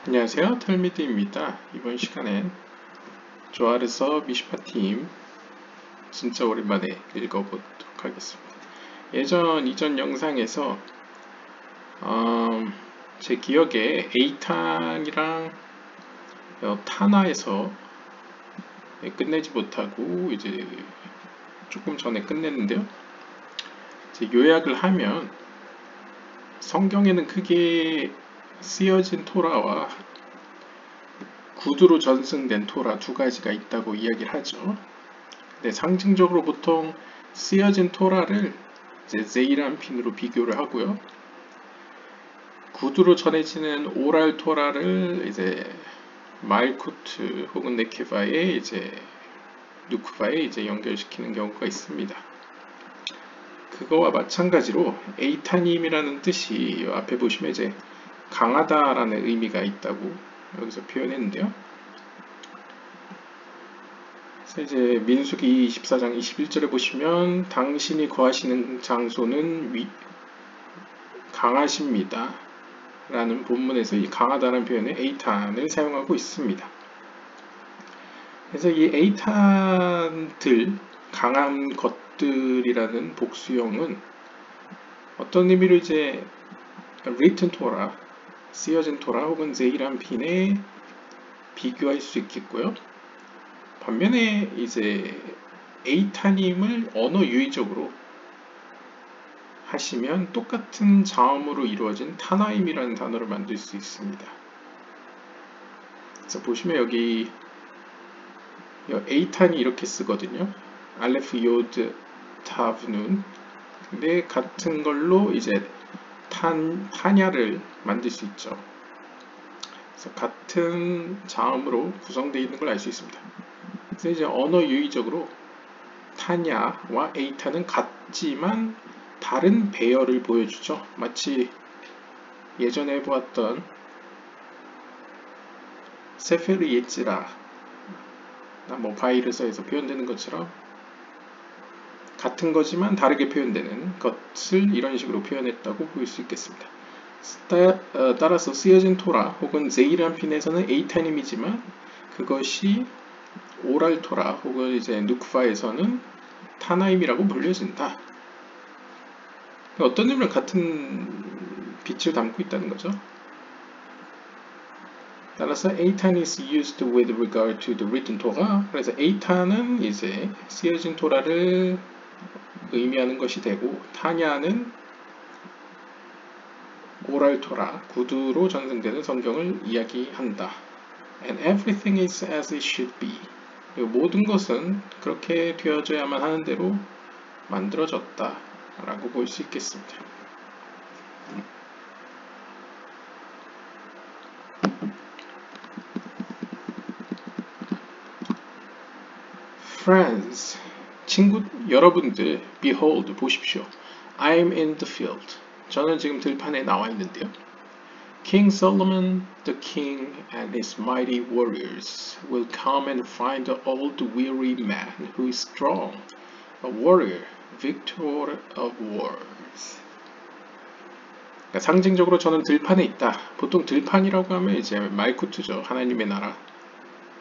안녕하세요, 털미드입니다. 이번 시간엔 조아르서 미슈파팀 진짜 오랜만에 읽어보도록 하겠습니다. 이전 영상에서 제 기억에 에이탄이랑 타나에서 끝내지 못하고 이제 조금 전에 끝냈는데요. 이제 요약을 하면 성경에는 크게 쓰여진 토라와 구두로 전승된 토라 두 가지가 있다고 이야기를 하죠. 근데 상징적으로 보통 쓰여진 토라를 이제 제이란핀으로 비교를 하고요. 구두로 전해지는 오랄 토라를 이제 말쿠트 혹은 네케바에 이제 누크바에 이제 연결시키는 경우가 있습니다. 그거와 마찬가지로 에이타님이라는 뜻이 앞에 보시면 이제 강하다라는 의미가 있다고 여기서 표현했는데요. 그래서 이제 민수기 24장 21절에 보시면 당신이 거하시는 장소는 강하십니다 라는 본문에서 이 강하다는 표현에 에이탄을 사용하고 있습니다. 그래서 이 에이탄들, 강한 것들이라는 복수형은 어떤 의미로 이제 written 토라, 쓰여진 토라 혹은 제이란핀에 비교할 수 있겠고요. 반면에 이제 에이타님을 언어 유의적으로 하시면 똑같은 자음으로 이루어진 타나임이라는 단어를 만들 수 있습니다. 그래서 보시면 여기 에이탄이 이렇게 쓰거든요. 알레프 요드 타브 눈. 근데 같은 걸로 이제 타냐를 만들 수 있죠. 그래서 같은 자음으로 구성되어 있는 걸 알 수 있습니다. 그래서 이제 언어 유의적으로 타냐와 에이타는 같지만 다른 배열을 보여주죠. 마치 예전에 보았던 세페르 예찌라 뭐 바이르서에서 표현되는 것처럼 같은 거지만 다르게 표현되는 것을 이런 식으로 표현했다고 볼 수 있겠습니다. 따라서 쓰여진 토라 혹은 제이란핀에서는 에이타님이지만 그것이 오랄 토라 혹은 이제 누크파에서는 타나임이라고 불려진다. 어떤 의미로 같은 빛을 담고 있다는 거죠. 따라서 에이탄 is used with regard to the written Torah. 그래서 에이탄은 이제 쓰여진 토라를 의미하는 것이 되고 타냐는 오랄 토라, 구두로 전승되는 성경을 이야기한다. And everything is as it should be. 모든 것은 그렇게 되어져야만 하는 대로 만들어졌다 라고 볼 수 있겠습니다. Friends, 친구 여러분들, behold, 보십시오. I'm in the field. 저는 지금 들판에 나와 있는데요. King Solomon, the king, and his mighty warriors will come and find the old weary man who is strong, a warrior, victor of wars. 그러니까 상징적으로 저는 들판에 있다. 보통 들판이라고 하면 이제 말쿠트죠. 하나님의 나라.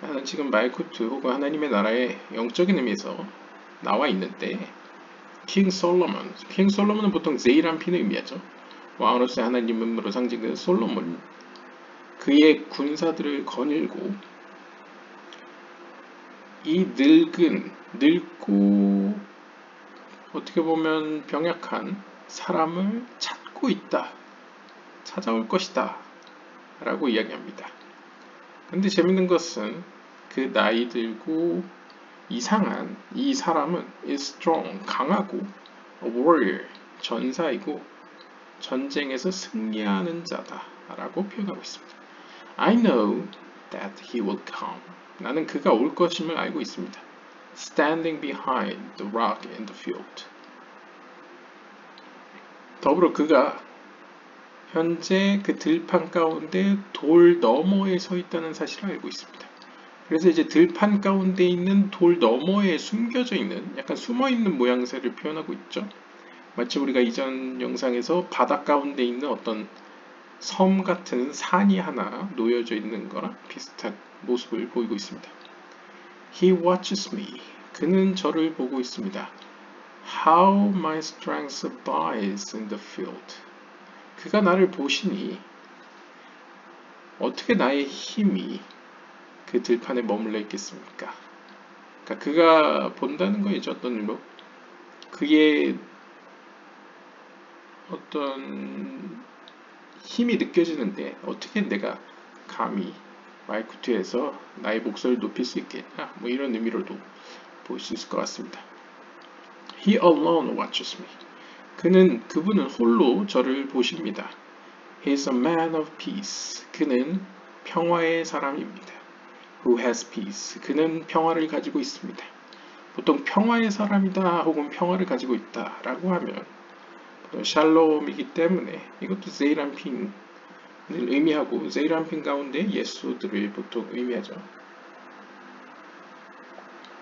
나는 지금 말쿠트 혹은 하나님의 나라의 영적인 의미에서 나와 있는데 킹 솔로몬은 보통 제이란핀을 의미하죠. 왕으로서의 하나님으로 상징되는 솔로몬, 그의 군사들을 거닐고 이 늙고 어떻게 보면 병약한 사람을 찾고 있다, 찾아올 것이다 라고 이야기합니다. 근데 재밌는 것은 그 나이 들고 이상한 이 사람은 is strong, 강하고 a warrior, 전사이고 전쟁에서 승리하는 자다 라고 표현하고 있습니다. I know that he will come. 나는 그가 올 것임을 알고 있습니다. Standing behind the rock in the field. 더불어 그가 현재 그 들판 가운데 돌 너머에 서 있다는 사실을 알고 있습니다. 그래서 이제 들판 가운데 있는 돌 너머에 숨겨져 있는 약간 숨어 있는 모양새를 표현하고 있죠. 마치 우리가 이전 영상에서 바다 가운데 있는 어떤 섬 같은 산이 하나 놓여져 있는 거랑 비슷한 모습을 보이고 있습니다. He watches me. 그는 저를 보고 있습니다. How my strength abides in the field. 그가 나를 보시니 어떻게 나의 힘이 그 들판에 머물러 있겠습니까? 그러니까 그가 본다는 거이죠. 어떤 일로 그의 어떤 힘이 느껴지는데 어떻게 내가 감히 마이크 뒤에서 나의 목소리를 높일 수 있겠냐? 뭐 이런 의미로도 볼 수 있을 것 같습니다. He alone watches me. 그분은 홀로 저를 보십니다. He is a man of peace. 그는 평화의 사람입니다. Who has peace. 그는 평화를 가지고 있습니다. 보통 평화의 사람이다 혹은 평화를 가지고 있다 라고 하면 샬롬이기 때문에 이것도 제이란핀을 의미하고 제이란핀 가운데 예수들을 보통 의미하죠.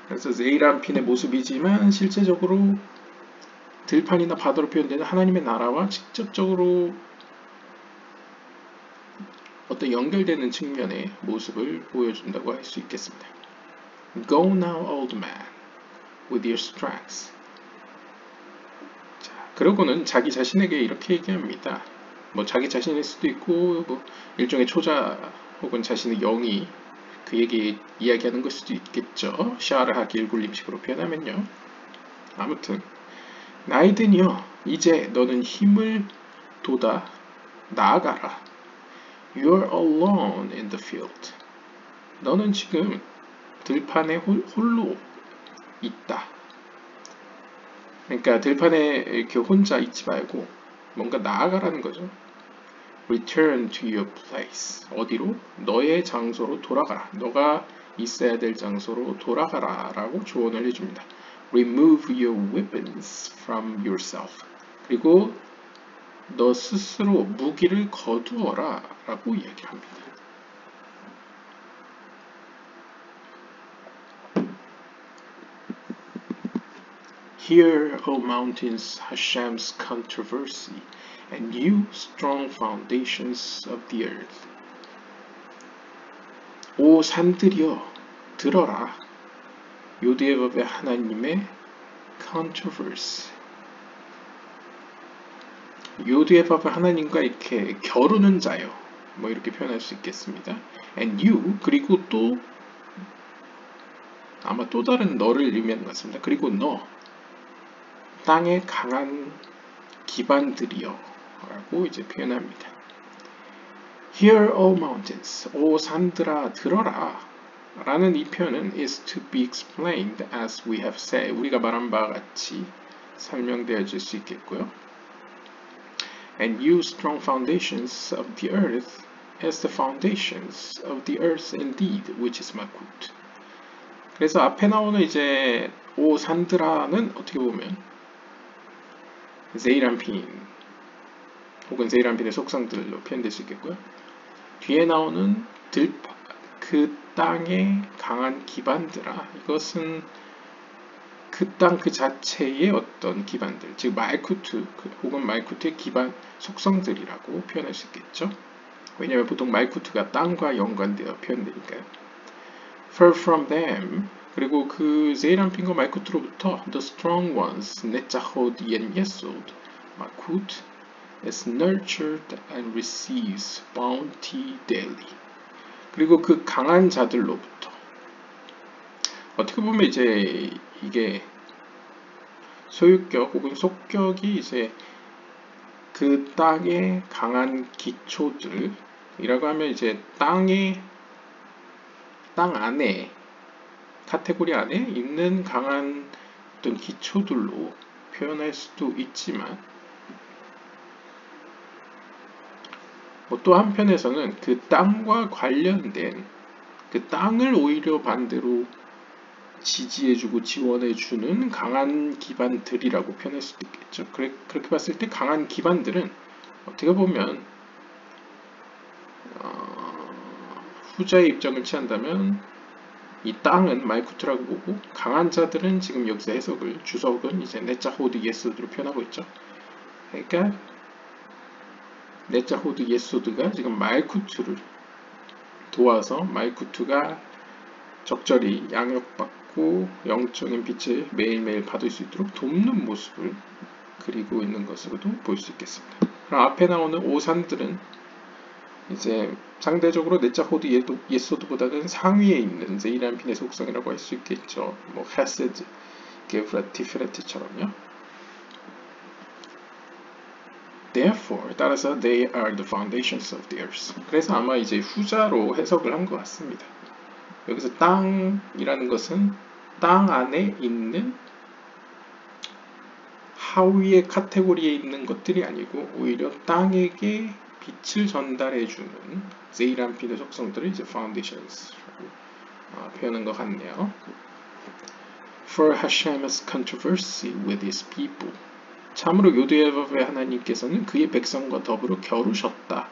그래서 제이란핀의 모습이지만 실제적으로 들판이나 바다로 표현되는 하나님의 나라와 직접적으로 어떤 연결되는 측면의 모습을 보여준다고 할 수 있겠습니다. Go now, old man, with your strength. 자, 그러고는 자기 자신에게 이렇게 얘기합니다. 뭐 자기 자신일 수도 있고 뭐 일종의 초자 혹은 자신의 영이 그에게 이야기하는 걸 수도 있겠죠. 샤르하 길굴림식으로 표현하면요. 아무튼 나이든요 이제 너는 힘을 돋아 나아가라. You're alone in the field. 너는 지금 들판에 홀로 있다. 그러니까 들판에 이렇게 혼자 있지 말고 뭔가 나아가라는 거죠. Return to your place. 어디로? 너의 장소로 돌아가라. 너가 있어야 될 장소로 돌아가라 라고 조언을 해줍니다. Remove your weapons from yourself. 그리고 너 스스로 무기를 거두어라 라고 이야기를 합니다. Hear, O mountains, Hashem's controversy, and you strong foundations of the earth. 오 산들이여 들어라. 요디에법의 하나님의 controversy. 요디에법의 하나님과 이렇게 겨루는 자요. 뭐 이렇게 표현할 수 있겠습니다. And you 그리고 또 아마 또 다른 너를 의미하는 것 같습니다. 그리고 너 땅의 강한 기반들이여 라고 이제 표현합니다. Hear, O mountains, 오 산들아 들어라 라는 이 표현은 is to be explained as we have said. 우리가 말한 바와 같이 설명되어질 수 있겠고요. And you strong foundations of the earth as the foundations of the earth indeed, which is Malkut. 그래서 앞에 나오는 이제 오 산들아는 어떻게 보면 제이란핀 혹은 제이란핀의 속성들로 표현될 수 있겠고요. 뒤에 나오는 그 땅의 강한 기반들아 이것은 그 땅 그 자체의 어떤 기반들 즉 말쿠트 혹은 말쿠트의 기반 속성들이라고 표현할 수 있겠죠. 왜냐하면 보통 말쿠트가 땅과 연관되어 표현되니까요. Far from them 그리고 그 제이란핀과 말쿠트로부터 the strong ones 네자호드 옌 예소드 말쿠트 is nurtured and receives bounty daily. 그리고 그 강한 자들로부터 어떻게 보면 이제 이게 소유격 혹은 속격이 이제 그 땅의 강한 기초들이라고 하면 이제 땅 안에 카테고리 안에 있는 강한 어떤 기초들로 표현할 수도 있지만 또 한편에서는 그 땅과 관련된 그 땅을 오히려 반대로 지지해주고 지원해주는 강한 기반들이라고 표현할 수도 있겠죠. 그렇게 봤을 때 강한 기반들은 어떻게 보면 후자의 입장을 취한다면 이 땅은 말쿠트라고 보고 강한 자들은 지금 여기서 해석을 주석은 이제 네자호드 예스로 표현하고 있죠. 그러니까 네자 호드 예소드가 지금 말쿠투를 도와서 말쿠투가 적절히 양육받고 영적인 빛을 매일매일 받을 수 있도록 돕는 모습을 그리고 있는 것으로도 볼 수 있겠습니다. 그럼 앞에 나오는 오산들은 이제 상대적으로 네자 호드 예소드보다는 상위에 있는 제이란핀의 속성이라고 할 수 있겠죠. 뭐 헤세드, 게브라, 티페레트처럼요. Therefore, 따라서 they are the foundations of the earth. 그래서 아마 이제 후자로 해석을 한 것 같습니다. 여기서 땅이라는 것은 땅 안에 있는 하위의 카테고리에 있는 것들이 아니고 오히려 땅에게 빛을 전달해주는 제이란핀의 속성들을 이제 foundations라고 표현한 것 같네요. For Hashem's controversy with his people. 참으로 요드예바베 하나님께서는 그의 백성과 더불어 겨루셨다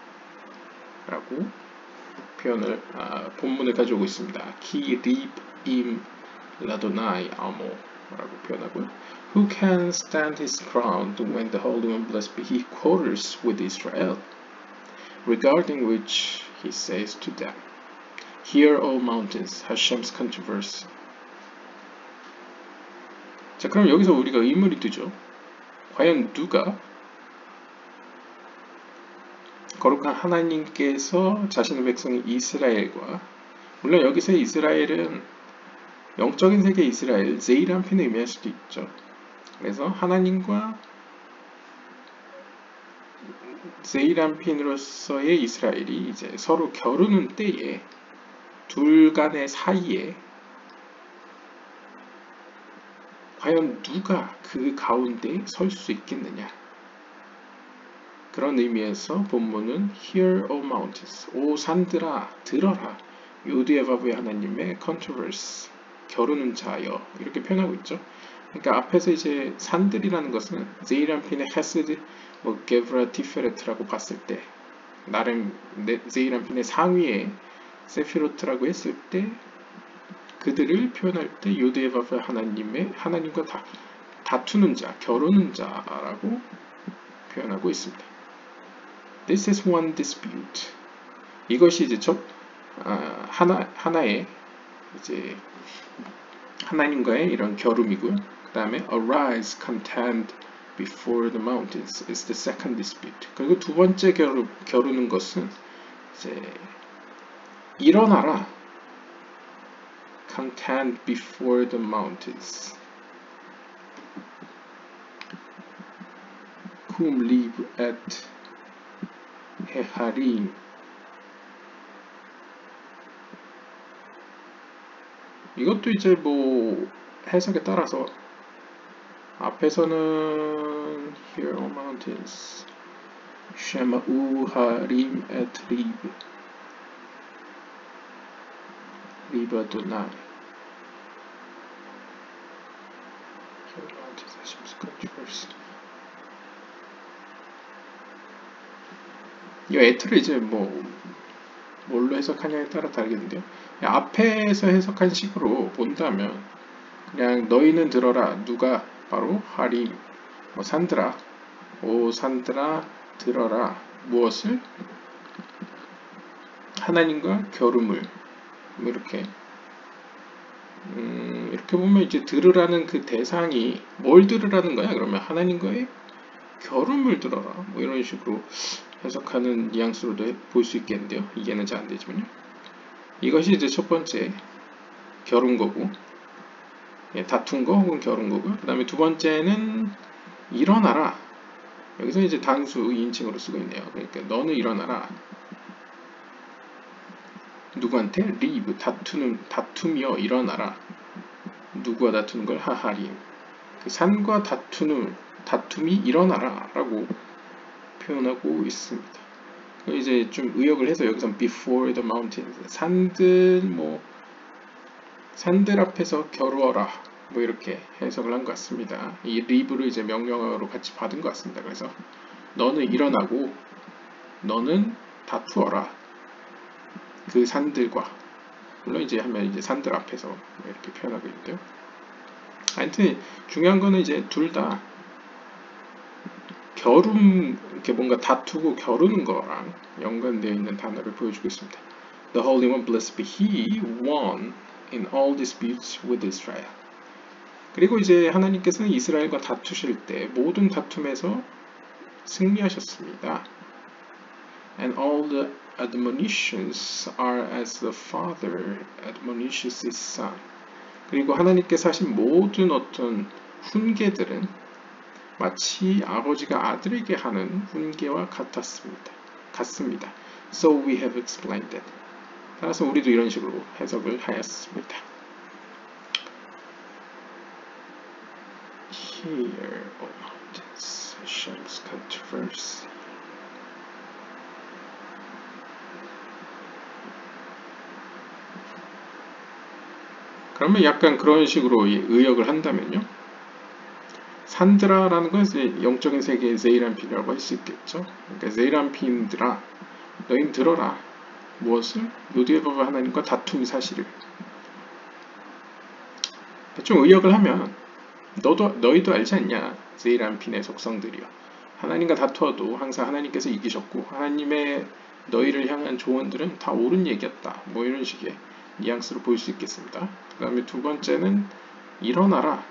라고 표현을 본문을 가져오고 있습니다. 키 리브 임 라도나이 아모 라고 표현하고요. Who can stand his ground when the Holy One blessed be he quarrels with Israel, regarding which he says to them, Hear, O mountains, Hashem's controversy. 자, 그럼 여기서 우리가 의문이 뜨죠. 과연 누가 거룩한 하나님께서 자신의 백성인 이스라엘과, 물론 여기서의 이스라엘은 영적인 세계 이스라엘, 제이란핀을 의미할 수도 있죠. 그래서 하나님과 제이란핀으로서의 이스라엘이 이제 서로 겨루는 때에 둘 간의 사이에 과연 누가 그 가운데 설 수 있겠느냐. 그런 의미에서 본문은 Hear, O mountains, 오 산들아 들어라, 요드예바브의 하나님의 controversy, 겨루는 자여, 이렇게 표현하고 있죠. 그러니까 앞에서 이제 산들이라는 것은 제이란핀의 헤스드, 뭐 게브라, 티페레트라고 봤을 때 나름 제이란핀의 상위에 세피로트라고 했을 때 그들을 표현할 때 요드예바브의 하나님과 다투는 자, 겨루는 자라고 표현하고 있습니다. This is one dispute. 이것이 이제 하나의 이제 하나님과의 이런 겨rum이고요. 그 다음에 arise, contend before the mountains is the second dispute. 그리고 두 번째 겨루는 것은 이제 일어나라, contend before the mountains, whom live at 헤하림. 이것도 이제 뭐 해석에 따라서 앞에서는 Here O mountains 쉐마우 하림 at 리브 아도나이. Here O mountains Hashem's controversy. 이 에트를 이제 뭘로 해석하냐에 따라 다르겠는데요. 앞에서 해석한 식으로 본다면 그냥 너희는 들어라, 누가 바로 하림, 산들아, 오 산들아 들어라, 무엇을? 하나님과 겨rum을. 이렇게 보면 이제 들으라는 그 대상이 뭘 들으라는 거야? 그러면 하나님과의 겨rum을 들어라, 이런 식으로 해석하는 뉘앙스로도 볼 수 있겠는데요. 이해는 잘 안 되지만요. 이것이 이제 첫 번째 겨룬 거고, 다툰 거 혹은 겨룬 거고요. 그 다음에 두 번째는 일어나라. 여기서 이제 단수 2인칭으로 쓰고 있네요. 그러니까 너는 일어나라. 누구한테? 리브, 다투며 일어나라. 누구와 다투는 걸? 하하림. 그 산과 다툼이 일어나라 라고 표현하고 있습니다. 이제 좀 의역을 해서 여기서 before the mountains, 산들 앞에서 겨루어라, 이렇게 해석을 한 것 같습니다. 이 리브를 이제 명령어로 같이 받은 것 같습니다. 그래서 너는 일어나고 너는 다투어라, 그 산들과. 물론 이제 하면 이제 산들 앞에서 이렇게 표현하고 있는데요. 하여튼 중요한 거는 이제 둘 다 이렇게 뭔가 다투고 겨루는 거랑 연관되어 있는 단어를 보여주고 있습니다. The Holy One, blessed be He, won in all disputes with Israel. 그리고 이제 하나님께서는 이스라엘과 다투실 때 모든 다툼에서 승리하셨습니다. And all the admonitions are as the father admonishes his son. 그리고 하나님께서 하신 모든 어떤 훈계들은 마치 아버지가 아들에게 하는 훈계와 같습니다. So we have explained it. 따라서 우리도 이런 식으로 해석을 하였습니다. Here, this Hashem's controversy. 그러면 약간 그런 식으로 의역을 한다면요. 산드라라는 건 이제 영적인 세계의 제이란핀이라고 할 수 있겠죠. 그러니까 제이란핀들아, 너희는 들어라. 무엇을? 요디에바와 하나님과 다툼 사실을. 좀 의역을 하면 너희도 알지 않냐? 제이란핀의 속성들이요. 하나님과 다투어도 항상 하나님께서 이기셨고 하나님의 너희를 향한 조언들은 다 옳은 얘기였다. 뭐 이런 식의 뉘앙스로 보일 수 있겠습니다. 그 다음에 두 번째는 일어나라.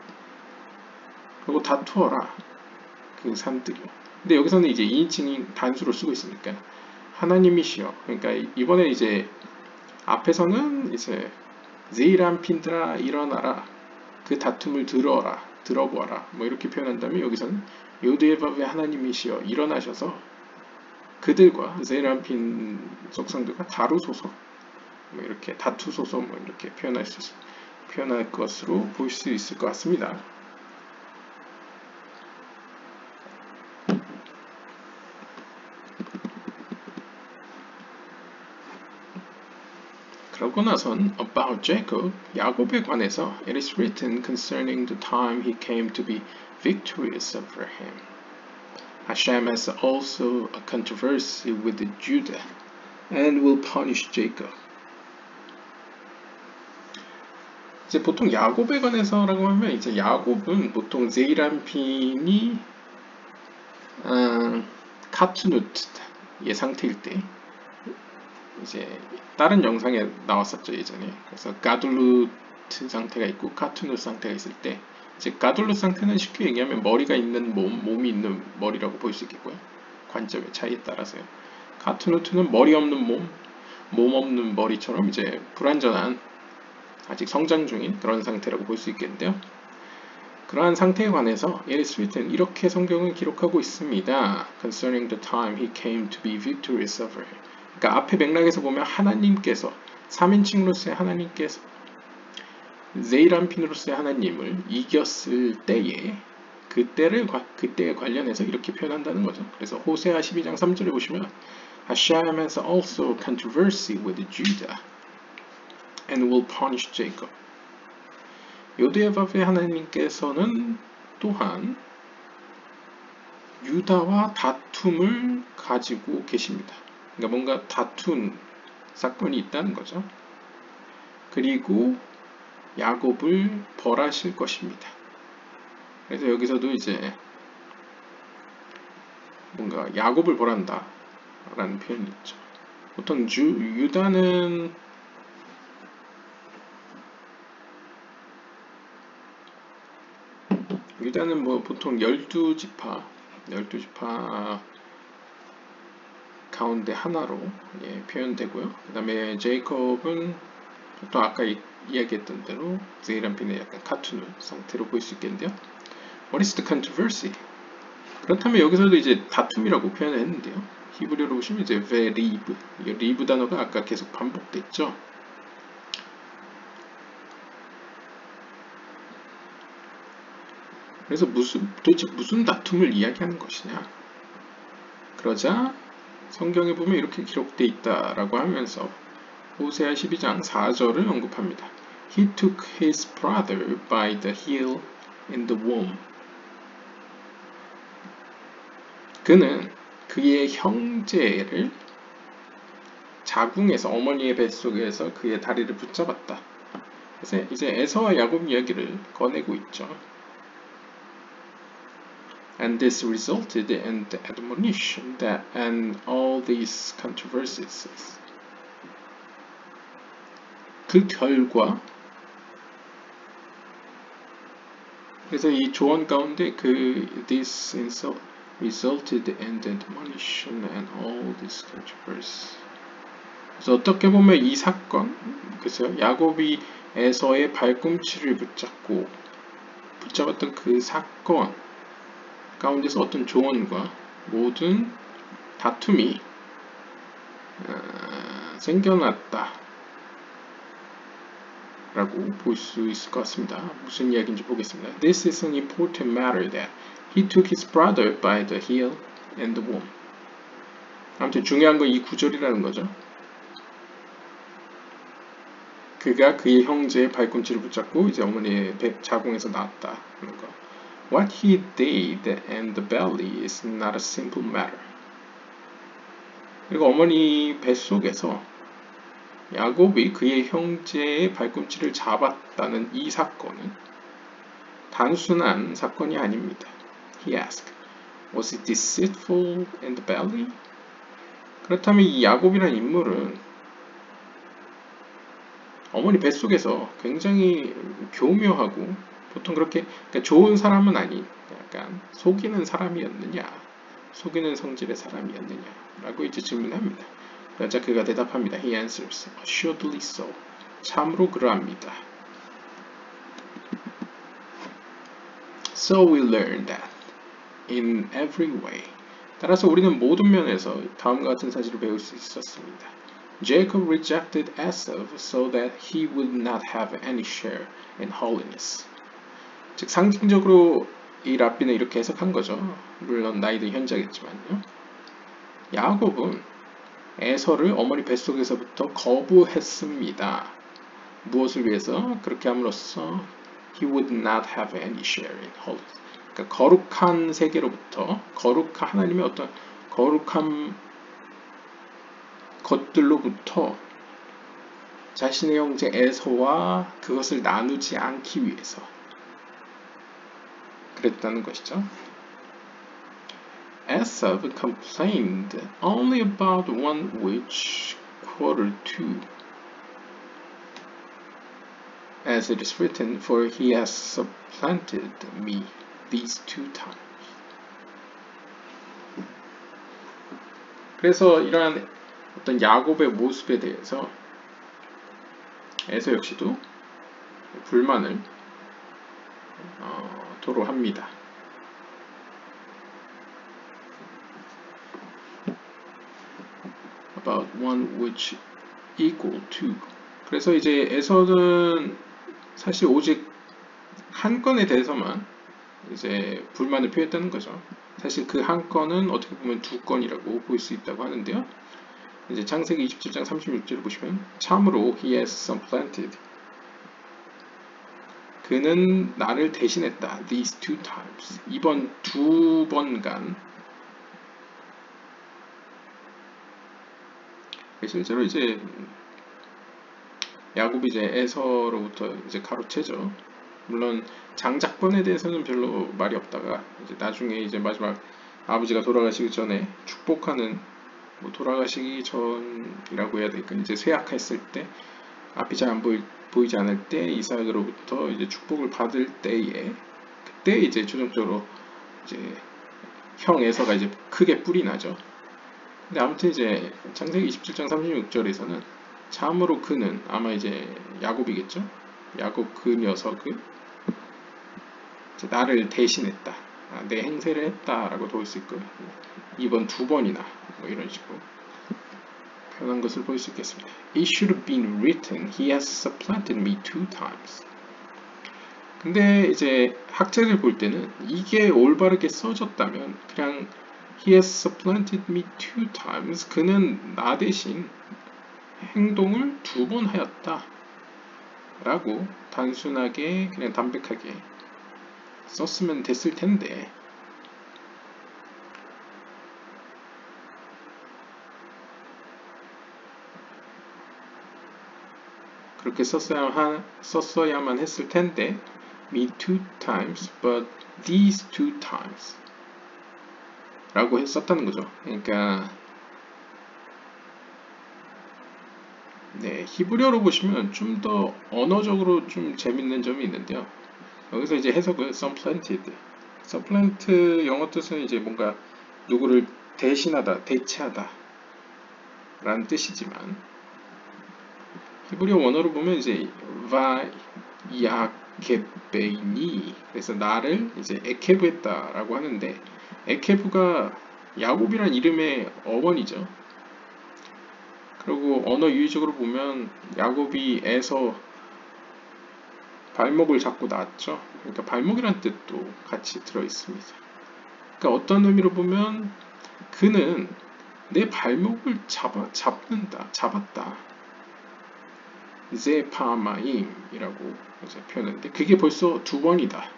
그리고 다투어라. 그 산들이요. 근데 여기서는 이제 2인칭 단수로 쓰고 있으니까 하나님이시여. 그러니까 이번에 이제 앞에서는 이제 제이란핀들아 일어나라. 그 다툼을 들어보아라. 뭐 이렇게 표현한다면 여기서는 요드에바의 하나님이시여 일어나셔서 그들과 제이란핀 속성들과 다루소서. 뭐 이렇게 다투소서 뭐 이렇게 표현할 것으로 볼 수 있을 것 같습니다. 그러고 나선 about Jacob, 야곱에 관해서 it is written concerning the time he came to be victorious over him. Hashem has also a controversy with Judah and will punish Jacob. 이제 보통 야곱에 관해서라고 하면 이제 야곱은 보통 제이란핀이 카투누트의 상태일 때 이제 다른 영상에 나왔었죠 예전에. 그래서 가둘루트 상태가 있고 카투누트 상태가 있을 때 이제 가둘루트 상태는 쉽게 얘기하면 머리가 있는 몸이 있는 머리라고 볼 수 있겠고요. 관점의 차이에 따라서요. 카투누트는 머리 없는 몸 없는 머리처럼 이제 불완전한 아직 성장 중인 그런 상태라고 볼 수 있겠는데요. 그러한 상태에 관해서 it is written 이렇게 성경은 기록하고 있습니다. Concerning the time he came to be victorious over him. 그러니까 앞에 맥락에서 보면 하나님께서 3인칭으로서의 하나님께서 제이란핀으로서의 하나님을 이겼을 때에 그때에 관련해서 이렇게 표현한다는 거죠. 그래서 호세아 12장 3절에 보시면 Hashem has also controversy with Judah and will punish Jacob. 요드에바의 하나님께서는 또한 유다와 다툼을 가지고 계십니다. 그러니까 뭔가 다툰 사건이 있다는 거죠. 그리고 야곱을 벌하실 것입니다. 그래서 여기서도 이제 뭔가 야곱을 벌한다 라는 표현이 있죠. 보통 유다는 뭐 보통 12지파 가운데 하나로 표현되고요. 그 다음에 제이콥은 또 아까 이야기했던 대로 제이란핀의 약간 카툰 상태로 보일 수 있겠는데요. What is the controversy? 그렇다면 여기서도 이제 다툼이라고 표현을 했는데요. 히브리어로 보시면 이제 베리브, 이 리브 단어가 아까 계속 반복됐죠. 그래서 도대체 무슨 다툼을 이야기하는 것이냐? 그러자 성경에 보면 이렇게 기록되어 있다라고 하면서 호세아 12장 4절을 언급합니다. He took his brother by the heel in the womb. 그는 그의 형제를 자궁에서 어머니의 뱃속에서 그의 다리를 붙잡았다. 그래서 이제 에서와 야곱 이야기를 꺼내고 있죠. And this resulted in the admonition that and all these controversies. 그 결과 그래서 이 조언 가운데 this resulted in the admonition and all this controversy. 그래서 어떻게 보면 이 사건, 글쎄요, 야곱이 에서의 발꿈치를 붙잡았던 그 사건 가운데서 어떤 조언과 모든 다툼이 생겨났다 라고 볼 수 있을 것 같습니다. 무슨 이야기인지 보겠습니다. This is an important matter that he took his brother by the heel and the womb. 아무튼 중요한 건 이 구절이라는 거죠. 그가 그의 형제의 발꿈치를 붙잡고 이제 어머니의 자궁에서 나왔다 하는 거. What he did in the belly is not a simple matter. 그리고 어머니 뱃속에서 야곱이 그의 형제의 발꿈치를 잡았다는 이 사건은 단순한 사건이 아닙니다. He asked, was it deceitful in the belly? 그렇다면 이 야곱이라는 인물은 어머니 뱃속에서 굉장히 교묘하고 보통 그렇게 그러니까 좋은 사람은 아닌 약간 속이는 사람이었느냐, 속이는 성질의 사람이었느냐 라고 이제 질문합니다. 그러자 그가 대답합니다. He answers, assuredly so. 참으로 그러합니다. So we learn that in every way. 따라서 우리는 모든 면에서 다음과 같은 사실을 배울 수 있었습니다. Jacob rejected Esau so that he would not have any share in holiness. 즉 상징적으로 이 랍비는 이렇게 해석한 거죠. 물론 나이도 현자겠지만요. 야곱은 에서를 어머니 뱃속에서부터 거부했습니다. 무엇을 위해서? 그렇게 함으로써 he would not have any share in holiness. 그러니까 거룩한 세계로부터 거룩한 하나님의 어떤 거룩한 것들로부터 자신의 형제 에서와 그것을 나누지 않기 위해서 그랬다는 것이죠. Esau complained only about one which quarter to, as it is written, for he has supplanted me these 2 times. 그래서 이러한 어떤 야곱의 모습에 대해서 에서 역시도 불만을 토로합니다. About one which equal to. 그래서 이제 에서는 사실 오직 한 건에 대해서만 이제 불만을 표했다는 거죠. 사실 그 한 건은 어떻게 보면 2건이라고 볼 수 있다고 하는데요. 이제 창세기 27장 36절을 보시면 참으로 he has supplanted. 그는 나를 대신했다. These 2 times. 이번 2번간 실제로 이제 야곱이 이제 에서로부터 이제 가로채죠. 물론 장작번에 대해서는 별로 말이 없다가 이제 나중에 이제 마지막 아버지가 돌아가시기 전에 축복하는 뭐 돌아가시기 전이라고 해야 될까 이제 쇠약했을 때 앞이 잘 안 보이지 않을 때 이삭으로부터 이제 축복을 받을 때에 그때 이제 최종적으로 이제 형 에서가 이제 크게 뿔이 나죠. 근데 아무튼 이제 창세기 27장 36절에서는 참으로 그는 아마 이제 야곱이겠죠. 야곱 그 녀석은 이제 나를 대신했다. 내 행세를 했다라고 볼 수 있고요. 이번 2번이나 뭐 이런 식으로 표현한 것을 볼 수 있겠습니다. It should have been written, he has supplanted me 2 times. 근데 이제 학자들 볼 때는 이게 올바르게 써졌다면 그냥 he has supplanted me 2 times. 그는 나 대신 행동을 2번 하였다. 라고 단순하게 그냥 담백하게 썼으면 됐을 텐데 그렇게 썼어야만 했을 텐데 me 2 times, but these 2 times 라고 썼다는 거죠. 그러니까 네, 히브리어로 보시면 좀 더 언어적으로 좀 재밌는 점이 있는데요. 여기서 이제 해석은 supplanted. supplant 영어 뜻은 이제 뭔가 누구를 대신하다, 대체하다 라는 뜻이지만 히브리어 원어로 보면 이제 바야케베니 그래서 나를 이제 에케브했다라고 하는데 에케브가 야곱이란 이름의 어원이죠. 그리고 언어 유의적으로 보면 야곱이 에서 발목을 잡고 낳았죠. 그러니까 발목이란 뜻도 같이 들어 있습니다. 그러니까 어떤 의미로 보면 그는 내 발목을 잡았다. 제파마임이라고 이제 표현하는데 그게 벌써 두 번이다.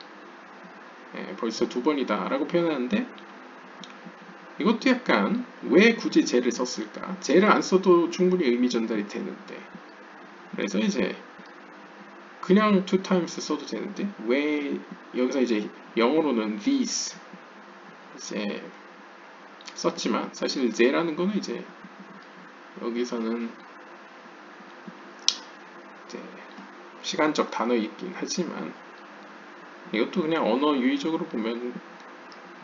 벌써 두 번이다 라고 표현하는데 이것도 약간 왜 굳이 제를 썼을까? 제를 안 써도 충분히 의미 전달이 되는데 그래서 이제 그냥 two times 써도 되는데 왜 여기서 이제 영어로는 these 이제 썼지만 사실 제라는 거는 이제 여기서는 이제 시간적 단어이긴 하지만 이것도 그냥 언어 유의적으로 보면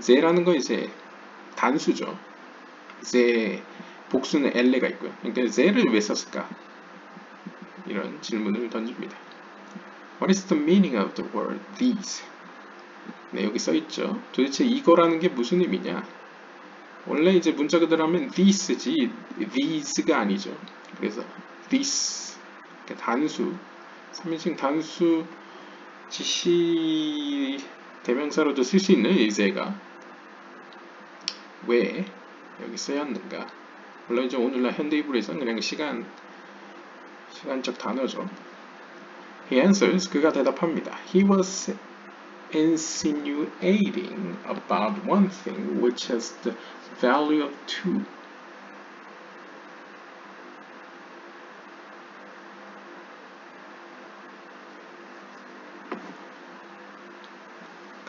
제라는 건 이제 단수죠. 제 복수는 엘레가 있고요. 그러니까 제를 왜 썼을까? 이런 질문을 던집니다. What is the meaning of the word these? 네, 여기 써있죠. 도대체 이거라는 게 무슨 의미냐? 원래 이제 문자 그대로 하면 this지 these가 아니죠. 그래서 this 단수 3인칭 단수 지시 대명사로도 쓸 수 있는 이제가 왜 여기 쓰였는가? 물론 이제 오늘날 현대 히브리에서는 그냥 시간적 단어죠. He answers, 그가 대답합니다. He was insinuating about one thing which has the value of two.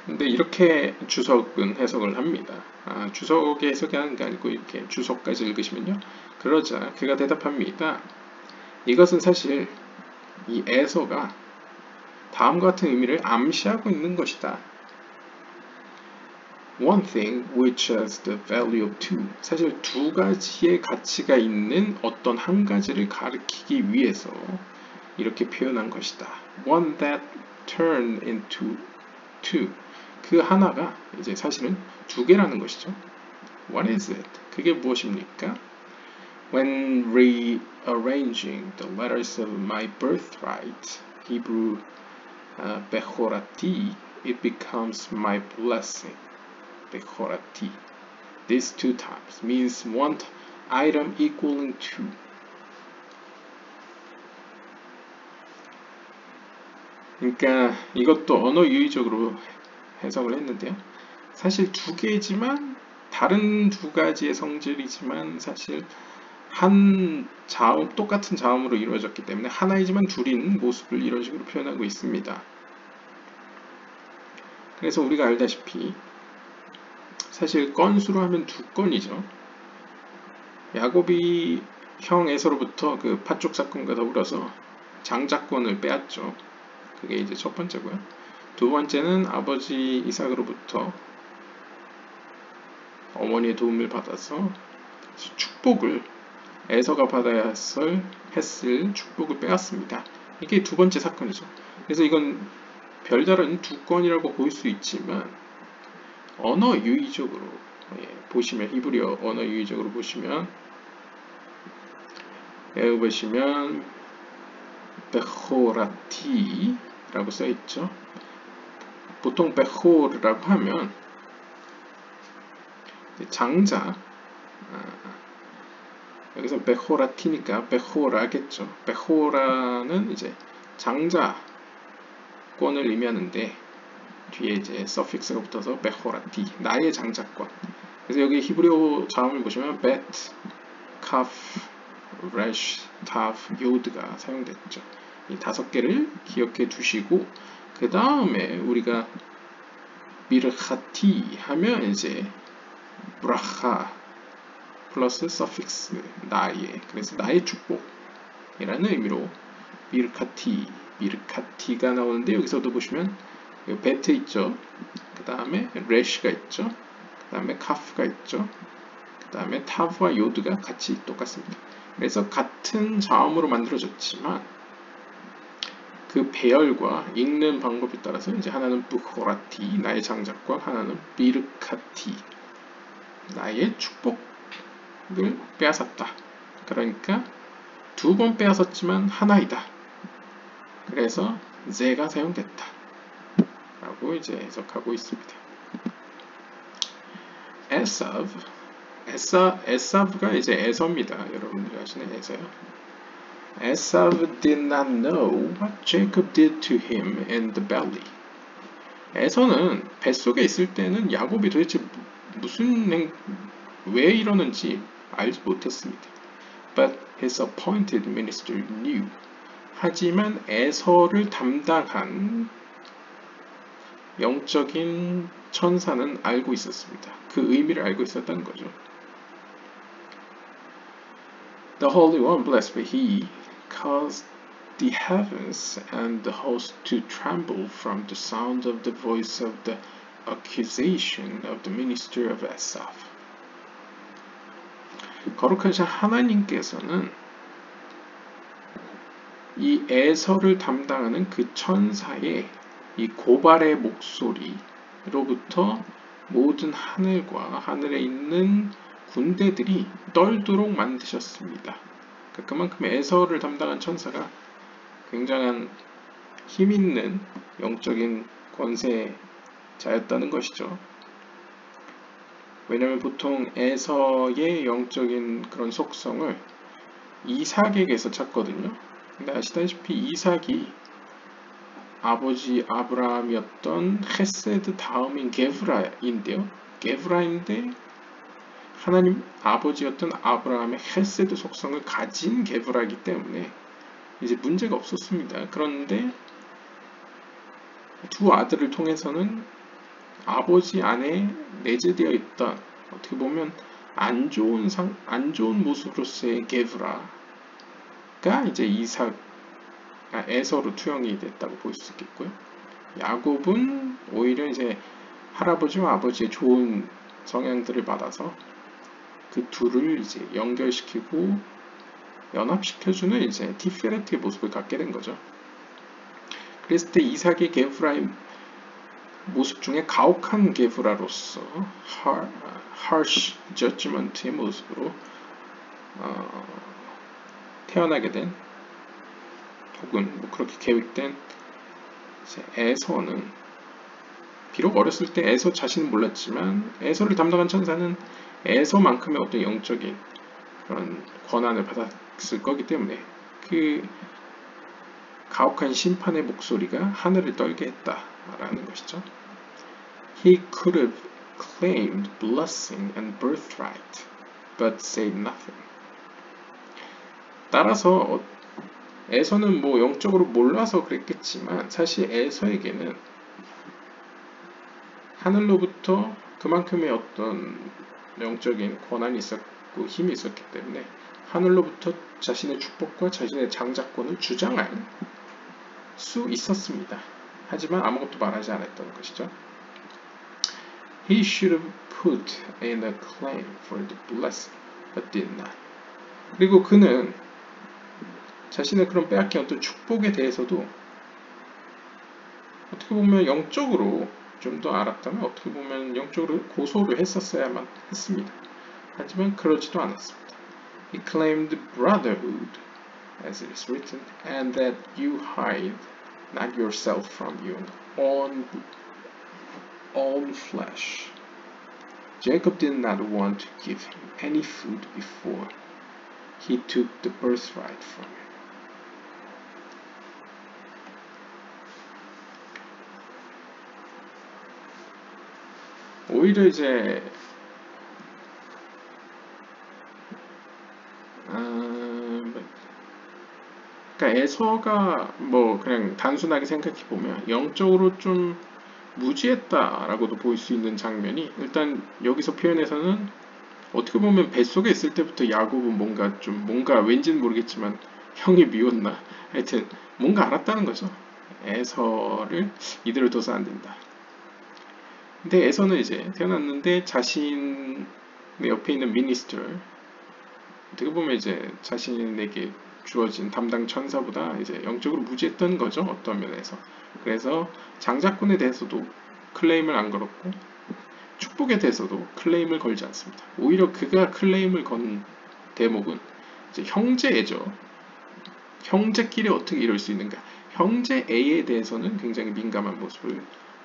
근데 이렇게 주석은 해석을 합니다. 주석의 해석이 하는 게 아니고 이렇게 주석까지 읽으시면요. 그러자 그가 대답합니다. 이것은 사실 이 에서가 다음과 같은 의미를 암시하고 있는 것이다. One thing which has the value of two. 사실 두 가지의 가치가 있는 어떤 한 가지를 가리키기 위해서 이렇게 표현한 것이다. One that turned into two. 그 하나가 이제 사실은 두 개라는 것이죠. What is it? 그게 무엇입니까? When rearranging the letters of my birthright, Hebrew Bechorati, it becomes my blessing. Bechorati. These two times means one item equaling two. 그러니까 이것도 언어 유의적으로 해석을 했는데요. 사실 두 개지만 다른 두 가지의 성질이지만 사실 한 자음, 똑같은 자음으로 이루어졌기 때문에 하나이지만 둘인 모습을 이런 식으로 표현하고 있습니다. 그래서 우리가 알다시피 사실 건수로 하면 두 건이죠. 야곱이 형 에서로부터 그 팥족 사건과 더불어서 장자권을 빼앗죠. 그게 이제 첫 번째고요. 두 번째는 아버지 이삭으로부터 어머니의 도움을 받아서 축복을 에서가 받아야 했을 축복을 빼앗습니다. 이게 두 번째 사건이죠. 그래서 이건 별다른 두 건이라고 볼 수 있지만 언어 유의적으로 보시면 히브리어 언어 유의적으로 보시면 여기 보시면 베호라티라고 써있죠. 보통 베호르라고 하면 장자 여기서 베호라티니까 베호라겠죠. 베호라는 이제 장자권을 의미하는데 뒤에 이제 서픽스가 붙어서 베호라티 나의 장자권. 그래서 여기 히브리어 자음을 보시면 bet, kaf, resh, tav, 요드가 사용됐죠. 이 다섯 개를 기억해 두시고 그 다음에 우리가 미르하티 하면 이제 브라하 플러스 서픽스 나의, 그래서 나의 축복이라는 의미로 미르카티가 나오는데, 여기서도 보시면 베트 있죠. 그 다음에 레시가 있죠. 그 다음에 카프가 있죠. 그 다음에 타브와 요드가 같이 똑같습니다. 그래서 같은 자음으로 만들어졌지만 그 배열과 읽는 방법에 따라서 이제 하나는 부호라티 나의 장작과, 하나는 비르카티 나의 축복을 빼앗았다. 그러니까 두 번 빼앗았지만 하나이다. 그래서 제가 사용됐다 라고 이제 해석하고 있습니다. 에사브가 이제 에서입니다. 여러분들이 아시는 에서요. Esav did not know what Jacob did to him in the belly. 에서는 뱃속에 있을 때는 야곱이 도대체 왜 이러는지 알지 못했습니다. But his appointed minister knew. 하지만 에서를 담당한 영적인 천사는 알고 있었습니다. 그 의미를 알고 있었다는 거죠. The Holy One, blessed be He, caused the heavens and the host to tremble from the sound of the voice of the accusation of the minister of Asaph. 거룩하신 하나님께서는 이 에서를 담당하는 그 천사의 이 고발의 목소리로부터 모든 하늘과 하늘에 있는 군대들이 떨도록 만드셨습니다. 그만큼 에서를 담당한 천사가 굉장한 힘있는 영적인 권세자였다는 것이죠. 왜냐하면 보통 에서의 영적인 그런 속성을 이삭에게서 찾거든요. 근데 아시다시피 이삭이 아버지 아브라함이었던 헤세드 다음인 게브라인데요. 게브라인데 하나님 아버지였던 아브라함의 헤세드 속성을 가진 게브라이기 때문에 이제 문제가 없었습니다. 그런데 두 아들을 통해서는 아버지 안에 내재되어 있던, 어떻게 보면 안 좋은 모습으로서의 게브라가 이제 에서로 투영이 됐다고 볼 수 있겠고요. 야곱은 오히려 이제 할아버지와 아버지의 좋은 성향들을 받아서 그 둘을 이제 연결시키고 연합시켜주는 이제 티페레트의 모습을 갖게 된 거죠. 그랬을 때 이삭의 게브라의 모습 중에 가혹한 게브라로서 harsh judgment의 모습으로 태어나게 된, 혹은 뭐 그렇게 계획된 에서는, 비록 어렸을 때 에서 자신은 몰랐지만 에서를 담당한 천사는 에서만큼의 어떤 영적인 그런 권한을 받았을 거기 때문에 그 가혹한 심판의 목소리가 하늘을 떨게 했다라는 것이죠. He could have claimed blessing and birthright, but said nothing. 따라서 에서는 뭐 영적으로 몰라서 그랬겠지만 사실 에서에게는 하늘로부터 그만큼의 어떤 영적인 권한이 있었고 힘이 있었기 때문에 하늘로부터 자신의 축복과 자신의 장자권을 주장할 수 있었습니다. 하지만 아무것도 말하지 않았던 것이죠. He should have put in a claim for the blessing, but did not. 그리고 그는 자신의 그런 빼앗긴 어떤 축복에 대해서도 어떻게 보면 영적으로 좀 더 알았다면 어떻게 보면 영적으로 고소를 했었어야만 했습니다. 하지만 그러지도 않았습니다. He claimed brotherhood, as it is written, and that you hide not yourself from your own flesh. Jacob did not want to give him any food before he took the birthright from him. 오히려 이제 그러니까 에서가 뭐 그냥 단순하게 생각해 보면 영적으로 좀 무지했다라고도 볼 수 있는 장면이 일단 여기서 표현에서는 어떻게 보면 뱃속에 있을 때부터 야곱은 뭔가 왠지는 모르겠지만 형이 미웠나 하여튼 뭔가 알았다는 거죠. 에서를 이대로 둬서 안 된다. 근데 에서는 이제 태어났는데 자신의 옆에 있는 미니스터 어떻게 보면 이제 자신에게 주어진 담당 천사보다 이제 영적으로 무지했던 거죠. 어떤 면에서. 그래서 장자권에 대해서도 클레임을 안 걸었고 축복에 대해서도 클레임을 걸지 않습니다. 오히려 그가 클레임을 건 대목은 이제 형제죠. 형제끼리 어떻게 이럴 수 있는가. 형제 A에 대해서는 굉장히 민감한 모습을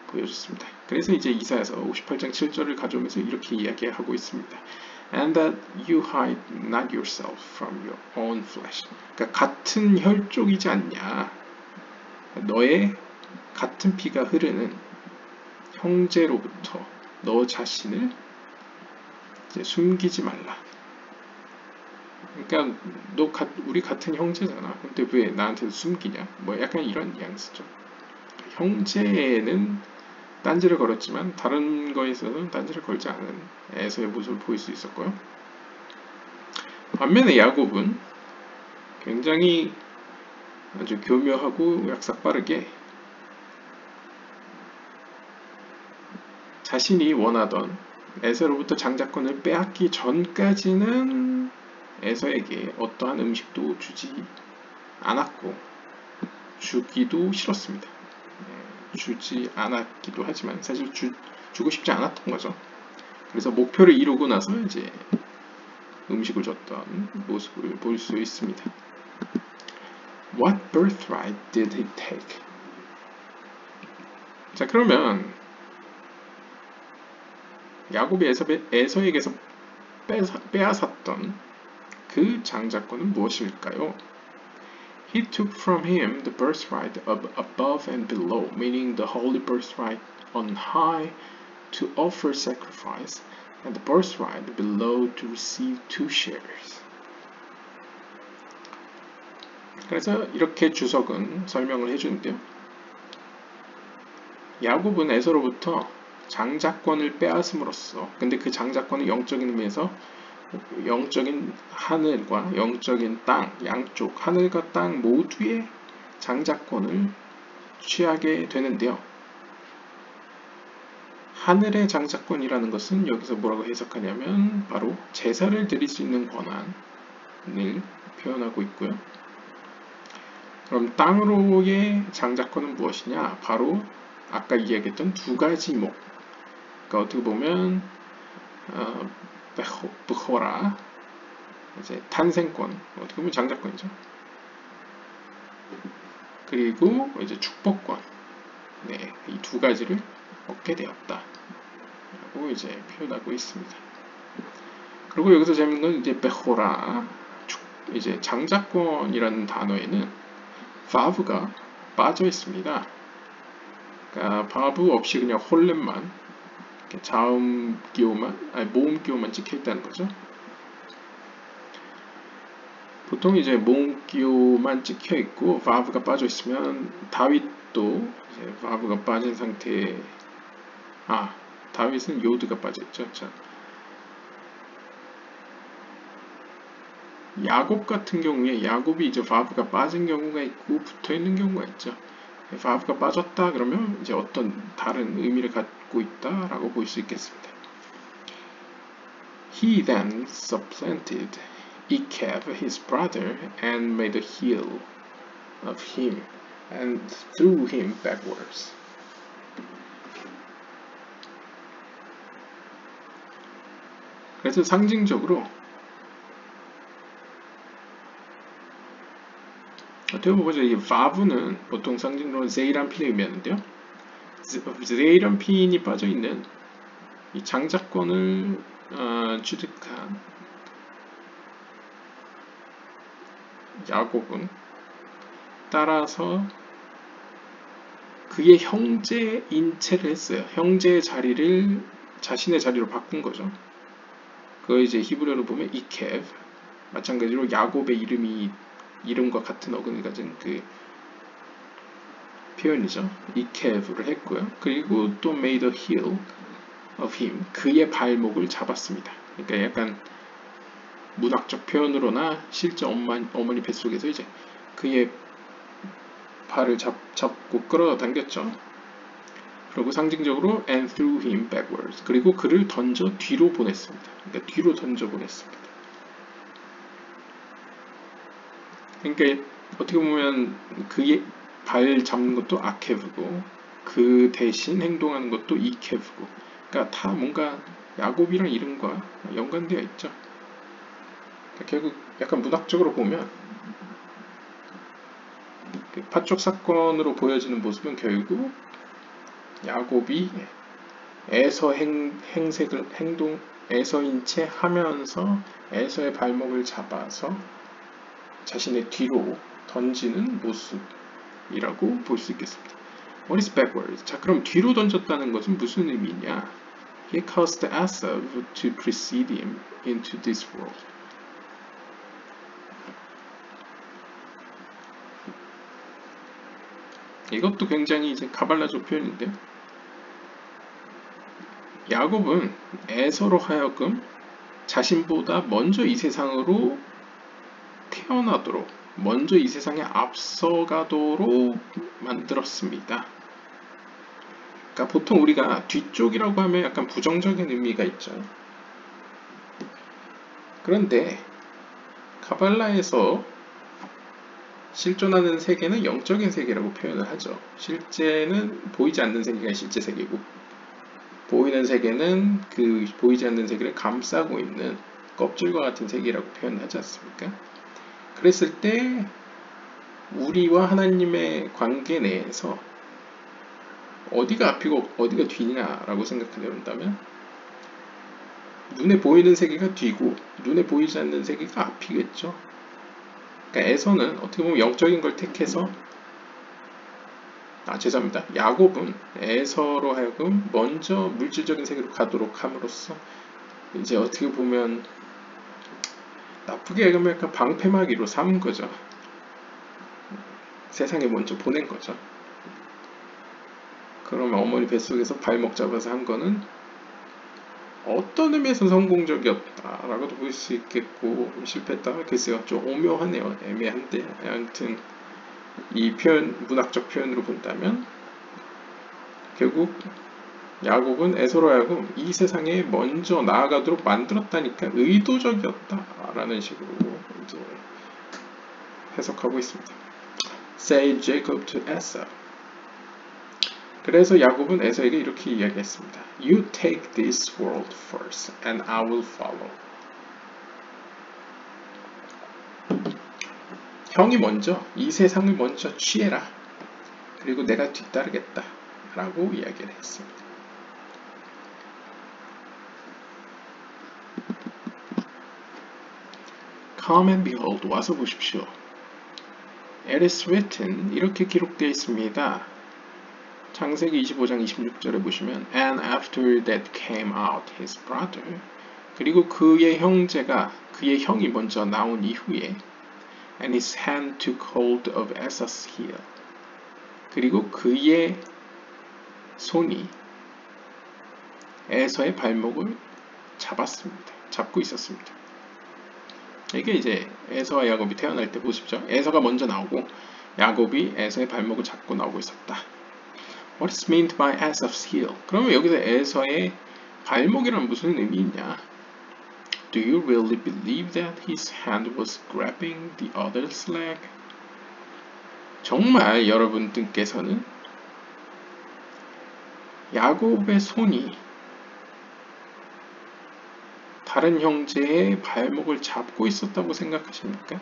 보여줬습니다. 그래서 이제 이사야서 58장 7절을 가져오면서 이렇게 이야기하고 있습니다. And that you hide not yourself from your own flesh. 그러니까 같은 혈족이지 않냐. 너의 같은 피가 흐르는 형제로부터 너 자신을 이제 숨기지 말라. 그러니까 우리 같은 형제잖아. 근데 왜 나한테 숨기냐? 뭐 약간 이런 뉘앙스죠. 형제는 딴지를 걸었지만 다른 거에서는 딴지를 걸지 않은 에서의 모습을 보일 수 있었고요. 반면에 야곱은 굉장히 아주 교묘하고 약삭빠르게 자신이 원하던 에서로부터 장자권을 빼앗기 전까지는 에서에게 어떠한 음식도 주지 않았고 주기도 싫었습니다. 주지 않았기도 하지만 사실 주고 싶지 않았던 거죠. 그래서 목표를 이루고 나서 이제 음식을 줬던 모습을 볼 수 있습니다. What birthright did he take? 자, 그러면 야곱이 에서에게서 빼앗았던 그 장자권은 무엇일까요? He took from him the birthright of above and below, meaning the holy birthright on high to offer sacrifice, and the birthright below to receive two shares. 그래서 이렇게 주석은 설명을 해주는데요. 야곱은 에서로부터 장자권을 빼앗음으로써, 근데 그 장자권은 영적인 의미에서 영적인 하늘과 영적인 땅, 양쪽 하늘과 땅 모두의 장자권을 취하게 되는데요. 하늘의 장자권이라는 것은 여기서 뭐라고 해석하냐면 바로 제사를 드릴 수 있는 권한을 표현하고 있고요. 그럼 땅으로의 장자권은 무엇이냐? 바로 아까 이야기했던 두 가지 목. 그러니까 어떻게 보면 브호라, 이제 탄생권, 어떻게 보면 장자권이죠. 그리고 이제 축복권, 네, 이 두 가지를 얻게 되었다라고 이제 표현하고 있습니다. 그리고 여기서 재밌는 건 이제 베호라, 이제 장자권이라는 단어에는 바브가 빠져 있습니다. 그러니까 바브 없이 그냥 홀렘만, 자음 기호만, 모음 기호만 찍혀 있다는 거죠. 보통 이제 모음 기호만 찍혀 있고 바브가 빠져 있으면 다윗도 이제 바브가 빠진 상태에 다윗은 요드가 빠져 있죠. 자, 야곱 같은 경우에 야곱이 이제 바브가 빠진 경우가 있고 붙어 있는 경우가 있죠. 바브가 빠졌다 그러면 이제 어떤 다른 의미를 갖고 있다라고 볼 수 있겠습니다. He then supplanted Ekev, his brother, and made a heel of him and threw him backwards. 그래서 상징적으로 어떻게 보죠? 이 바브는 보통 상징적으로 제이란핀을 의미하는데요. 제이란핀이 빠져 있는 이 장자권을 취득한 야곱은 따라서 그의 형제 인체를 했어요. 형제의 자리를 자신의 자리로 바꾼 거죠. 그걸 이제 히브리어로 보면 이케브, 마찬가지로 야곱의 이름과 같은 어근을 가진 그 표현이죠. 이케브를 했고요. 그리고 또 made a heel of him, 그의 발목을 잡았습니다. 그러니까 약간 문학적 표현으로나 실제 어머니 뱃속에서 이제 그의 발을 잡고 끌어당겼죠. 그리고 상징적으로 and threw him backwards, 그리고 그를 던져 뒤로 보냈습니다. 그러니까 뒤로 던져 보냈습니다. 그러니까 어떻게 보면 그의 발 잡는 것도 아케브고 그 대신 행동하는 것도 이케브고, 그러니까 다 뭔가 야곱이랑 이름과 연관되어 있죠. 그러니까 결국 약간 문학적으로 보면 그 파촉 사건으로 보여지는 모습은 결국 야곱이 에서인 채 하면서 에서의 발목을 잡아서 자신의 뒤로 던지는 모습이라고 볼 수 있겠습니다. What is backwards? 자, 그럼 뒤로 던졌다는 것은 무슨 의미냐? He caused Esau to precede him into this world. 이것도 굉장히 이제 가발라적 표현인데요. 야곱은 에서로 하여금 자신보다 먼저 이 세상으로 태어나도록, 먼저 이 세상에 앞서가도록 만들었습니다. 그러니까 보통 우리가 뒤쪽이라고 하면 약간 부정적인 의미가 있죠. 그런데 카발라에서 실존하는 세계는 영적인 세계라고 표현을 하죠. 실제는 보이지 않는 세계가 실제 세계고, 보이는 세계는 그 보이지 않는 세계를 감싸고 있는 껍질과 같은 세계라고 표현하지 않습니까? 그랬을 때 우리와 하나님의 관계 내에서 어디가 앞이고 어디가 뒤냐라고 생각해 본다면 눈에 보이는 세계가 뒤고 눈에 보이지 않는 세계가 앞이겠죠. 그러니까 에서는 어떻게 보면 영적인 걸 택해서 죄송합니다. 야곱은 에서로 하여금 먼저 물질적인 세계로 가도록 함으로써 이제 어떻게 보면 나쁘게 얘기하면 약간 방패막이로 삼은 거죠. 세상에 먼저 보낸 거죠. 그러면 어머니 뱃속에서 발목 잡아서 한 거는 어떤 의미에서 성공적이었다라고도 볼 수 있겠고, 실패했다, 글쎄요, 좀 오묘하네요. 애매한데, 아무튼 이 표현, 문학적 표현으로 본다면 결국 야곱은 에서로 하여금 이 세상에 먼저 나아가도록 만들었다니까 의도적이었다라는 식으로 이제 해석하고 있습니다. Say Jacob to Esau. 그래서 야곱은 에서에게 이렇게 이야기했습니다. You take this world first, and I will follow. 형이 먼저 이 세상을 먼저 취해라. 그리고 내가 뒤따르겠다. 라고 이야기를 했습니다. Come and behold, 와서 보십시오. It is written, 이렇게 기록되어 있습니다. 창세기 25장 26절에 보시면 And after that came out his brother, 그리고 그의 형이 먼저 나온 이후에 And his hand took hold of Esau's heel, 그리고 그의 손이 에서의 발목을 잡고 있었습니다. 이게 이제 에서와 야곱이 태어날 때 보십시오. 에서가 먼저 나오고 야곱이 에서의 발목을 잡고 나오고 있었다. What is meant by Esau's heel? 그러면 여기서 에서의 발목이란 무슨 의미 있냐? Do you really believe that his hand was grabbing the other's leg? 정말 여러분들께서는 야곱의 손이 다른 형제의 발목을 잡고 있었다고 생각하십니까?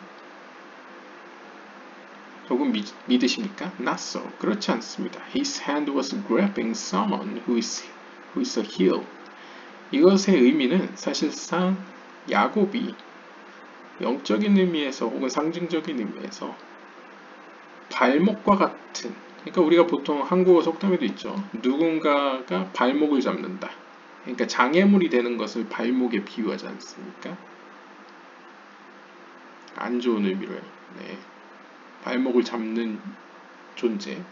조금 믿으십니까? Not so. 그렇지 않습니다. His hand was grabbing someone who is a heel. 이것의 의미는 사실상 야곱이 영적인 의미에서 혹은 상징적인 의미에서 발목과 같은, 그러니까 우리가 보통 한국어 속담에도 있죠. 누군가가 발목을 잡는다. 그러니까 장애물이 되는 것을 발목에 비유하지 않습니까? 안 좋은 의미로요. 네. 발목을 잡는 존재.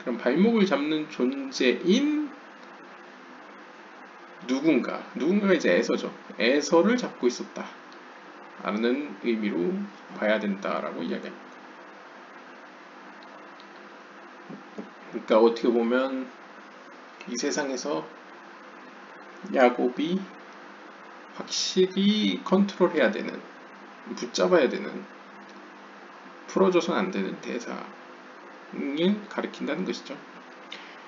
그럼 발목을 잡는 존재인 누군가가 이제 에서죠. 에서를 잡고 있었다 라는 의미로 봐야 된다라고 이야기합니다. 그러니까 어떻게 보면 이 세상에서 야곱이 확실히 컨트롤해야 되는, 붙잡아야 되는, 풀어줘서는 안 되는 대상을 가리킨다는 것이죠.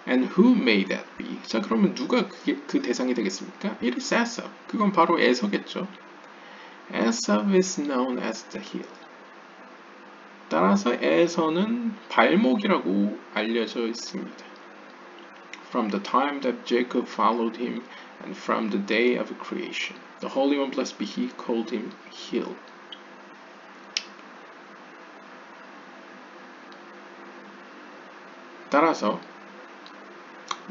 And who may that be? 자, 그러면 누가 그 대상이 되겠습니까? It is Esau. 그건 바로 에서겠죠. Esau is known as the heel. 따라서 에서는 발목이라고 알려져 있습니다. From the time that Jacob followed him and from the day of creation. The Holy One, blessed be He, called him heel. 따라서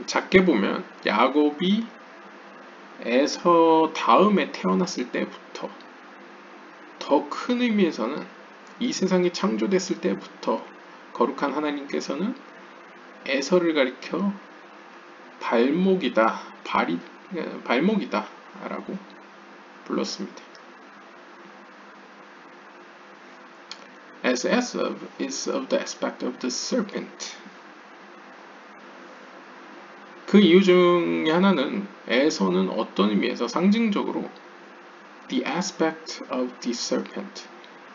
작게 보면 야곱이 에서 다음에 태어났을 때부터 더 큰 의미에서는 이 세상이 창조됐을 때부터 거룩한 하나님께서는 에서를 가리켜 발목이다 라고 불렀습니다. As Esau is of the aspect of the serpent. 그 이유 중에 하나는 에서는 어떤 의미에서 상징적으로 the aspect of the serpent,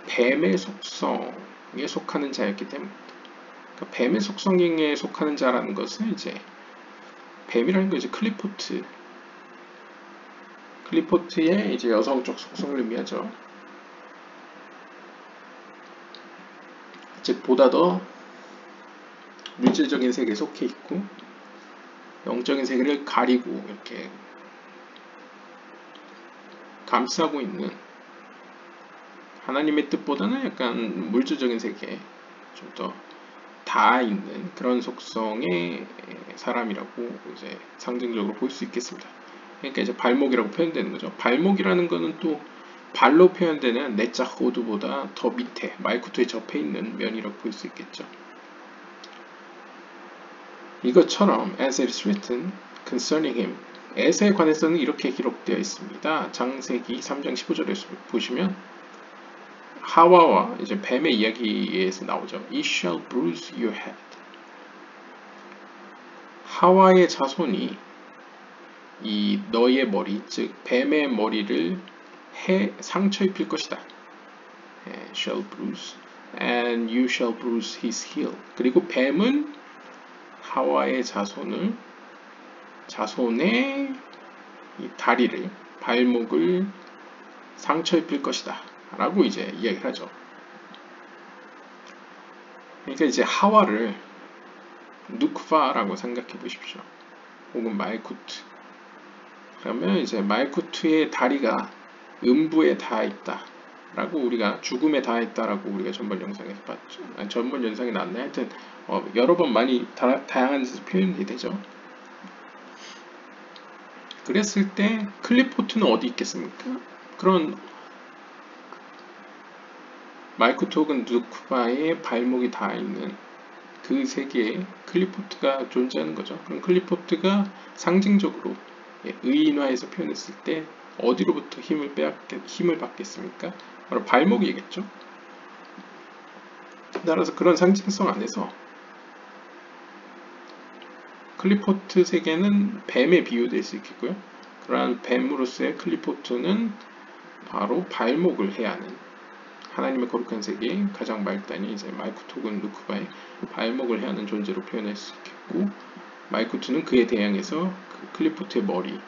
뱀의 속성에 속하는 자였기 때문입니다. 그러니까 뱀의 속성에 속하는 자라는 것은 이제 뱀이라는 거 이제 클리포트의 이제 여성적 속성을 의미하죠. 즉 보다 더 물질적인 세계에 속해 있고 영적인 세계를 가리고 이렇게 감싸고 있는 하나님의 뜻보다는 약간 물질적인 세계에 좀 더 닿아 있는 그런 속성의 사람이라고 이제 상징적으로 볼 수 있겠습니다. 그러니까 이제 발목이라고 표현되는 거죠. 발목이라는 거는 또 발로 표현되는 내자 호두보다 더 밑에 말쿠토에 접해 있는 면이라고 볼 수 있겠죠. 이것처럼 as it is written concerning him, 에서에 관해서는 이렇게 기록되어 있습니다. 창세기 3장 15절에 보시면 하와와 이제 뱀의 이야기에서 나오죠. It shall bruise your head. 하와의 자손이 이 너의 머리, 즉 뱀의 머리를 상처 입힐 것이다. shall bruise, and you shall bruise his heel. 그리고 뱀은 하와의 자손의 이 다리를, 발목을 상처 입힐 것이다 라고 이제 이야기를 하죠. 그러니까 이제 하와를 누크바라고 생각해 보십시오. 혹은 말쿠트. 그러면 이제 말쿠트의 다리가 음부에 닿아 있다 라고 우리가 죽음에 닿아 있다 라고 우리가 전번 영상에서 봤죠. 전번 영상이 나왔나요? 하여튼 여러 번 많이 다양한 표현이 되죠. 그랬을 때 클리포트는 어디 있겠습니까? 그런 말쿠트 혹은 누크바의 발목이 닿아 있는 그 세계에 클리포트가 존재하는 거죠. 그럼 클리포트가 상징적으로 의인화해서 표현했을 때 어디로부터 힘을 받겠습니까? 바로 발목이겠죠. 따라서 그런 상징성 안에서 클리포트 세계는 뱀에 비유될 수 있겠고요. 그러한 뱀으로서의 클리포트는 바로 발목을 해야 하는 하나님의 거룩한 세계의 가장 말단이 이제 말쿠트 혹은 누크바의 발목을 해야 하는 존재로 표현할 수 있겠고, 말쿠트는 그에 대항해서 그 클리포트의 머리를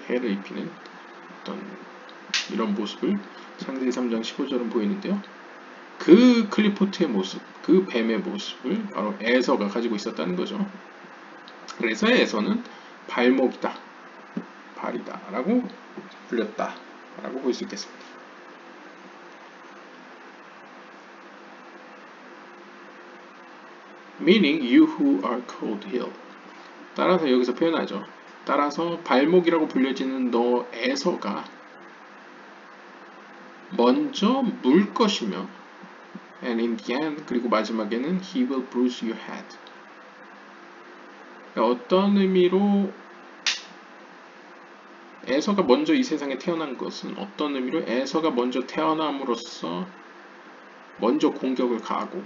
해를 입히는 어떤 이런 모습을 창세기 3장 15절은 보이는데요. 그 클리포트의 모습, 그 뱀의 모습을 바로 에서가 가지고 있었다는 거죠. 그래서 에서는 발목이다, 발이다 라고 불렸다 라고 볼 수 있겠습니다. Meaning you who are called heel. 따라서 여기서 표현하죠. 따라서 발목이라고 불려지는 너 에서가 먼저 물 것이며 and in the end, 그리고 마지막에는 he will bruise your head. 그러니까 어떤 의미로 에서가 먼저 이 세상에 태어난 것은 어떤 의미로 에서가 먼저 태어남으로써 먼저 공격을 가하고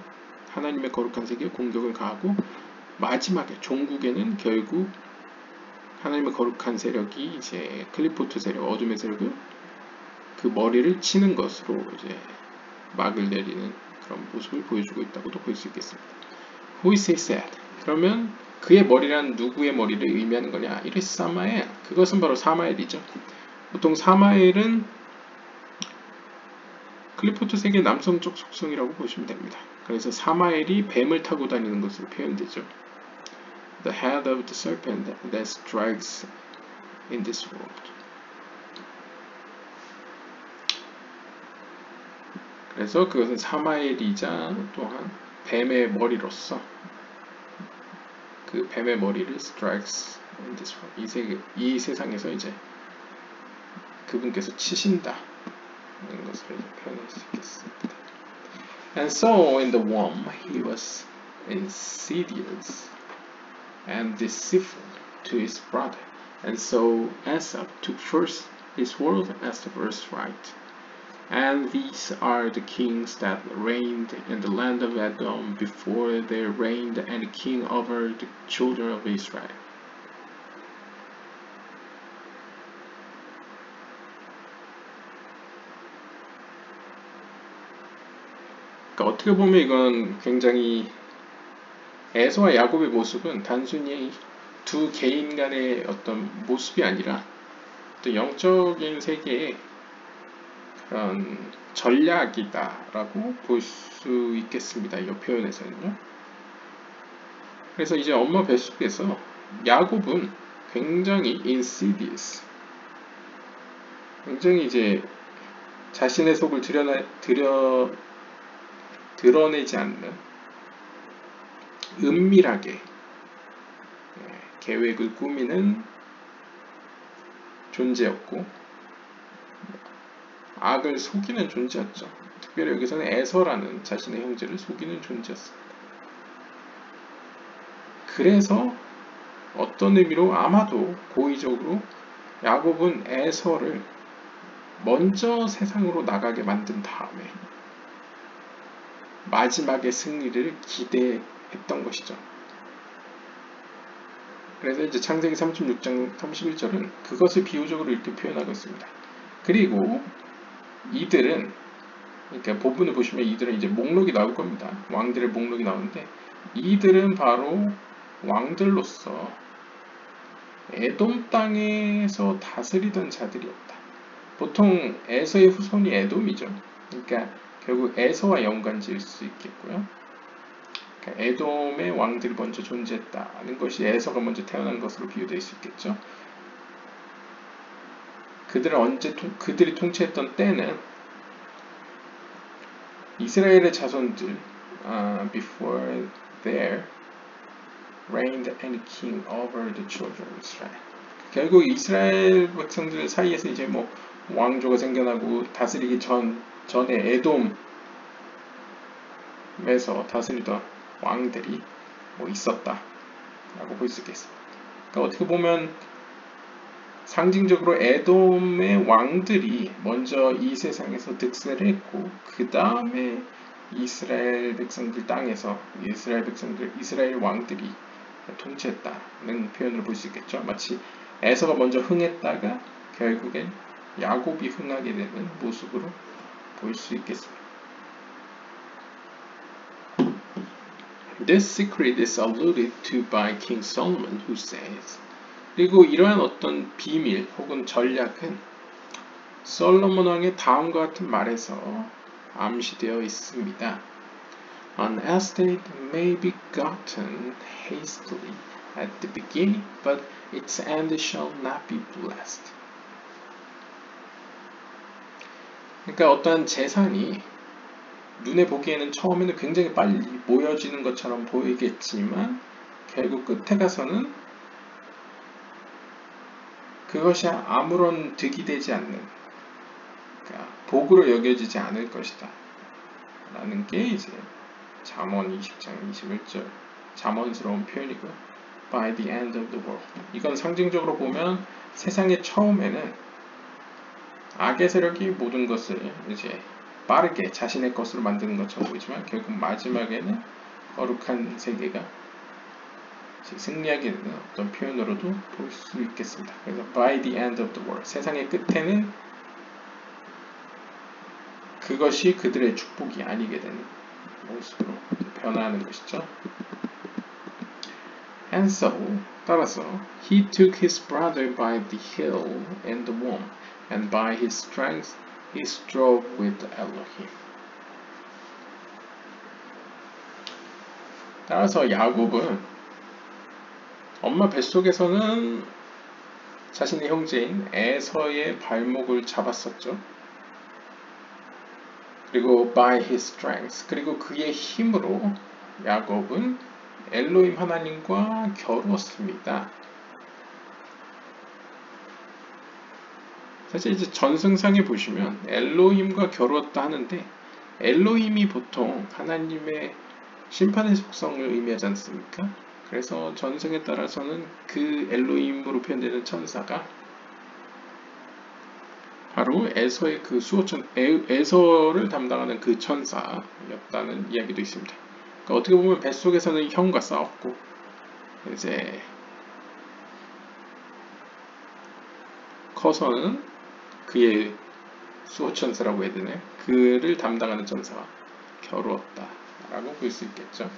하나님의 거룩한 세계에 공격을 가하고 마지막에 종국에는 결국 하나님의 거룩한 세력이 이제 클리포트 세력, 어둠의 세력을 그 머리를 치는 것으로 이제 막을 내리는 그런 모습을 보여주고 있다고도 볼 수 있겠습니다. Who is his head? 그러면 그의 머리란 누구의 머리를 의미하는 거냐? It is 사마엘. 그것은 바로 사마엘이죠. 보통 사마엘은 클리포트 세계의 남성적 속성이라고 보시면 됩니다. 그래서 사마엘이 뱀을 타고 다니는 것으로 표현되죠. The head of the serpent that strikes in this world. 그래서 그것은 사마엘이자 또한 뱀의 머리로서 그 뱀의 머리를 strikes in this world. 이 세상에서 이제 그분께서 치신다 하는 것을 표현할 수 있겠습니다. And so in the womb he was insidious and deceitful to his brother. And so Esau took first his world as the birthright. And these are the kings that reigned in the land of Edom before there reigned any king over the children of Israel. 그러니까 어떻게 보면 이건 굉장히 에서와 야곱의 모습은 단순히 두 개인 간의 어떤 모습이 아니라 또 영적인 세계의 그런 전략이다라고 볼 수 있겠습니다. 이 표현에서는요. 그래서 이제 엄마 뱃속에서 야곱은 굉장히 insidious, 굉장히 이제 자신의 속을 드러내지 않는 은밀하게 계획을 꾸미는 존재였고 악을 속이는 존재였죠. 특별히 여기서는 에서라는 자신의 형제를 속이는 존재였습니다. 그래서 어떤 의미로 아마도 고의적으로 야곱은 에서를 먼저 세상으로 나가게 만든 다음에 마지막의 승리를 기대했던 것이죠. 그래서 이제 창세기 36장 31절은 그것을 비유적으로 이렇게 표현하고 있습니다. 그리고 이들은, 그러니까 본문을 보시면 이들은 이제 목록이 나올 겁니다. 왕들의 목록이 나오는데 이들은 바로 왕들로서 에돔 땅에서 다스리던 자들이었다. 보통 에서의 후손이 에돔이죠. 그러니까 결국 에서와 연관지을 수 있겠고요. 그러니까 에돔의 왕들이 먼저 존재했다는 것이 에서가 먼저 태어난 것으로 비유될 수 있겠죠. 그들이 통치했던 때는 이스라엘의 자손들 before there reigned any king over the children of Israel. 결국 이스라엘 백성들 사이에서 이제 뭐 왕조가 생겨나고 다스리기 전에 에돔에서 다스리던 왕들이 뭐 있었다라고 볼 수 있겠습니다. 그러니까 어떻게 보면 상징적으로 에돔의 왕들이 먼저 이 세상에서 득세를 했고 그 다음에 이스라엘 백성들 땅에서 이스라엘 왕들이 통치했다는 표현을 볼 수 있겠죠. 마치 에서가 먼저 흥했다가 결국엔 야곱이 흥하게 되는 모습으로 볼 수 있겠습니다. This secret is alluded to by King Solomon, who says, 그리고 이러한 어떤 비밀 혹은 전략은 솔로몬 왕의 다음과 같은 말에서 암시되어 있습니다. An estate may be gotten hastily at the beginning, but its end shall not be blessed. 그러니까 어떠한 재산이 눈에 보기에는 처음에는 굉장히 빨리 모여지는 것처럼 보이겠지만 결국 끝에 가서는 그것이 아무런 득이 되지 않는, 그러니까 복으로 여겨지지 않을 것이다 라는 게 이제 잠언 20장 21절 잠언스러운 표현이고요. by the end of the world. 이건 상징적으로 보면 세상의 처음에는 악의 세력이 모든 것을 이제 빠르게 자신의 것으로 만드는 것처럼 보이지만 결국 마지막에는 거룩한 세계가 승리하게 되는 어떤 표현으로도 볼 수 있겠습니다. 그래서 by the end of the world, 세상의 끝에는 그것이 그들의 축복이 아니게 되는 모습으로 변화하는 것이죠. And so, 따라서 he took his brother by the heel and the womb, and by his strength he strove with Elohim. 따라서 야곱은 엄마 뱃속에서는 자신의 형제인 에서의 발목을 잡았었죠. 그리고 by his strength, 그리고 그의 힘으로 야곱은 엘로힘 하나님과 겨루었습니다. 사실 이제 전승상에 보시면 엘로힘과 겨루었다 하는데 엘로힘이 보통 하나님의 심판의 속성을 의미하지 않습니까? 그래서 전승에 따라서는 그 엘로힘으로 표현되는 천사가 바로 에서의 그 에서를 담당하는 그 천사였다는 이야기도 있습니다. 그러니까 어떻게 보면 뱃속에서는 형과 싸웠고 이제 커서는 그의 수호천사라고 해야 되나요? 그를 담당하는 천사와 겨루었다라고 볼 수 있겠죠.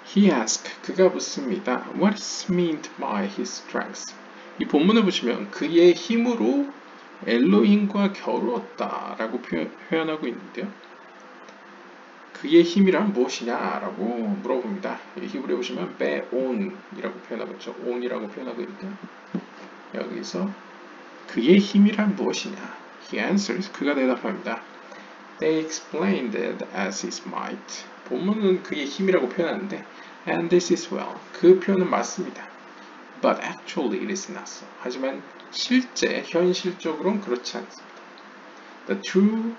He asked, 그가 묻습니다. What is meant by his strength? 이 본문을 보시면 그의 힘으로 엘로힘과 겨루었다라고 표현하고 있는데요. 그의 힘이란 무엇이냐라고 물어봅니다. 히브리에 보시면 베온이라고 표현하고 있죠. 온이라고 표현하고 있는데요. 여기서 그의 힘이란 무엇이냐? He answers, 그가 대답합니다. They explained it as his might. 본문은 그의 힘이라고 표현하는데 and this is well. 그 표현은 맞습니다. But actually it is not so. 하지만 현실적으로는 그렇지 않습니다. The true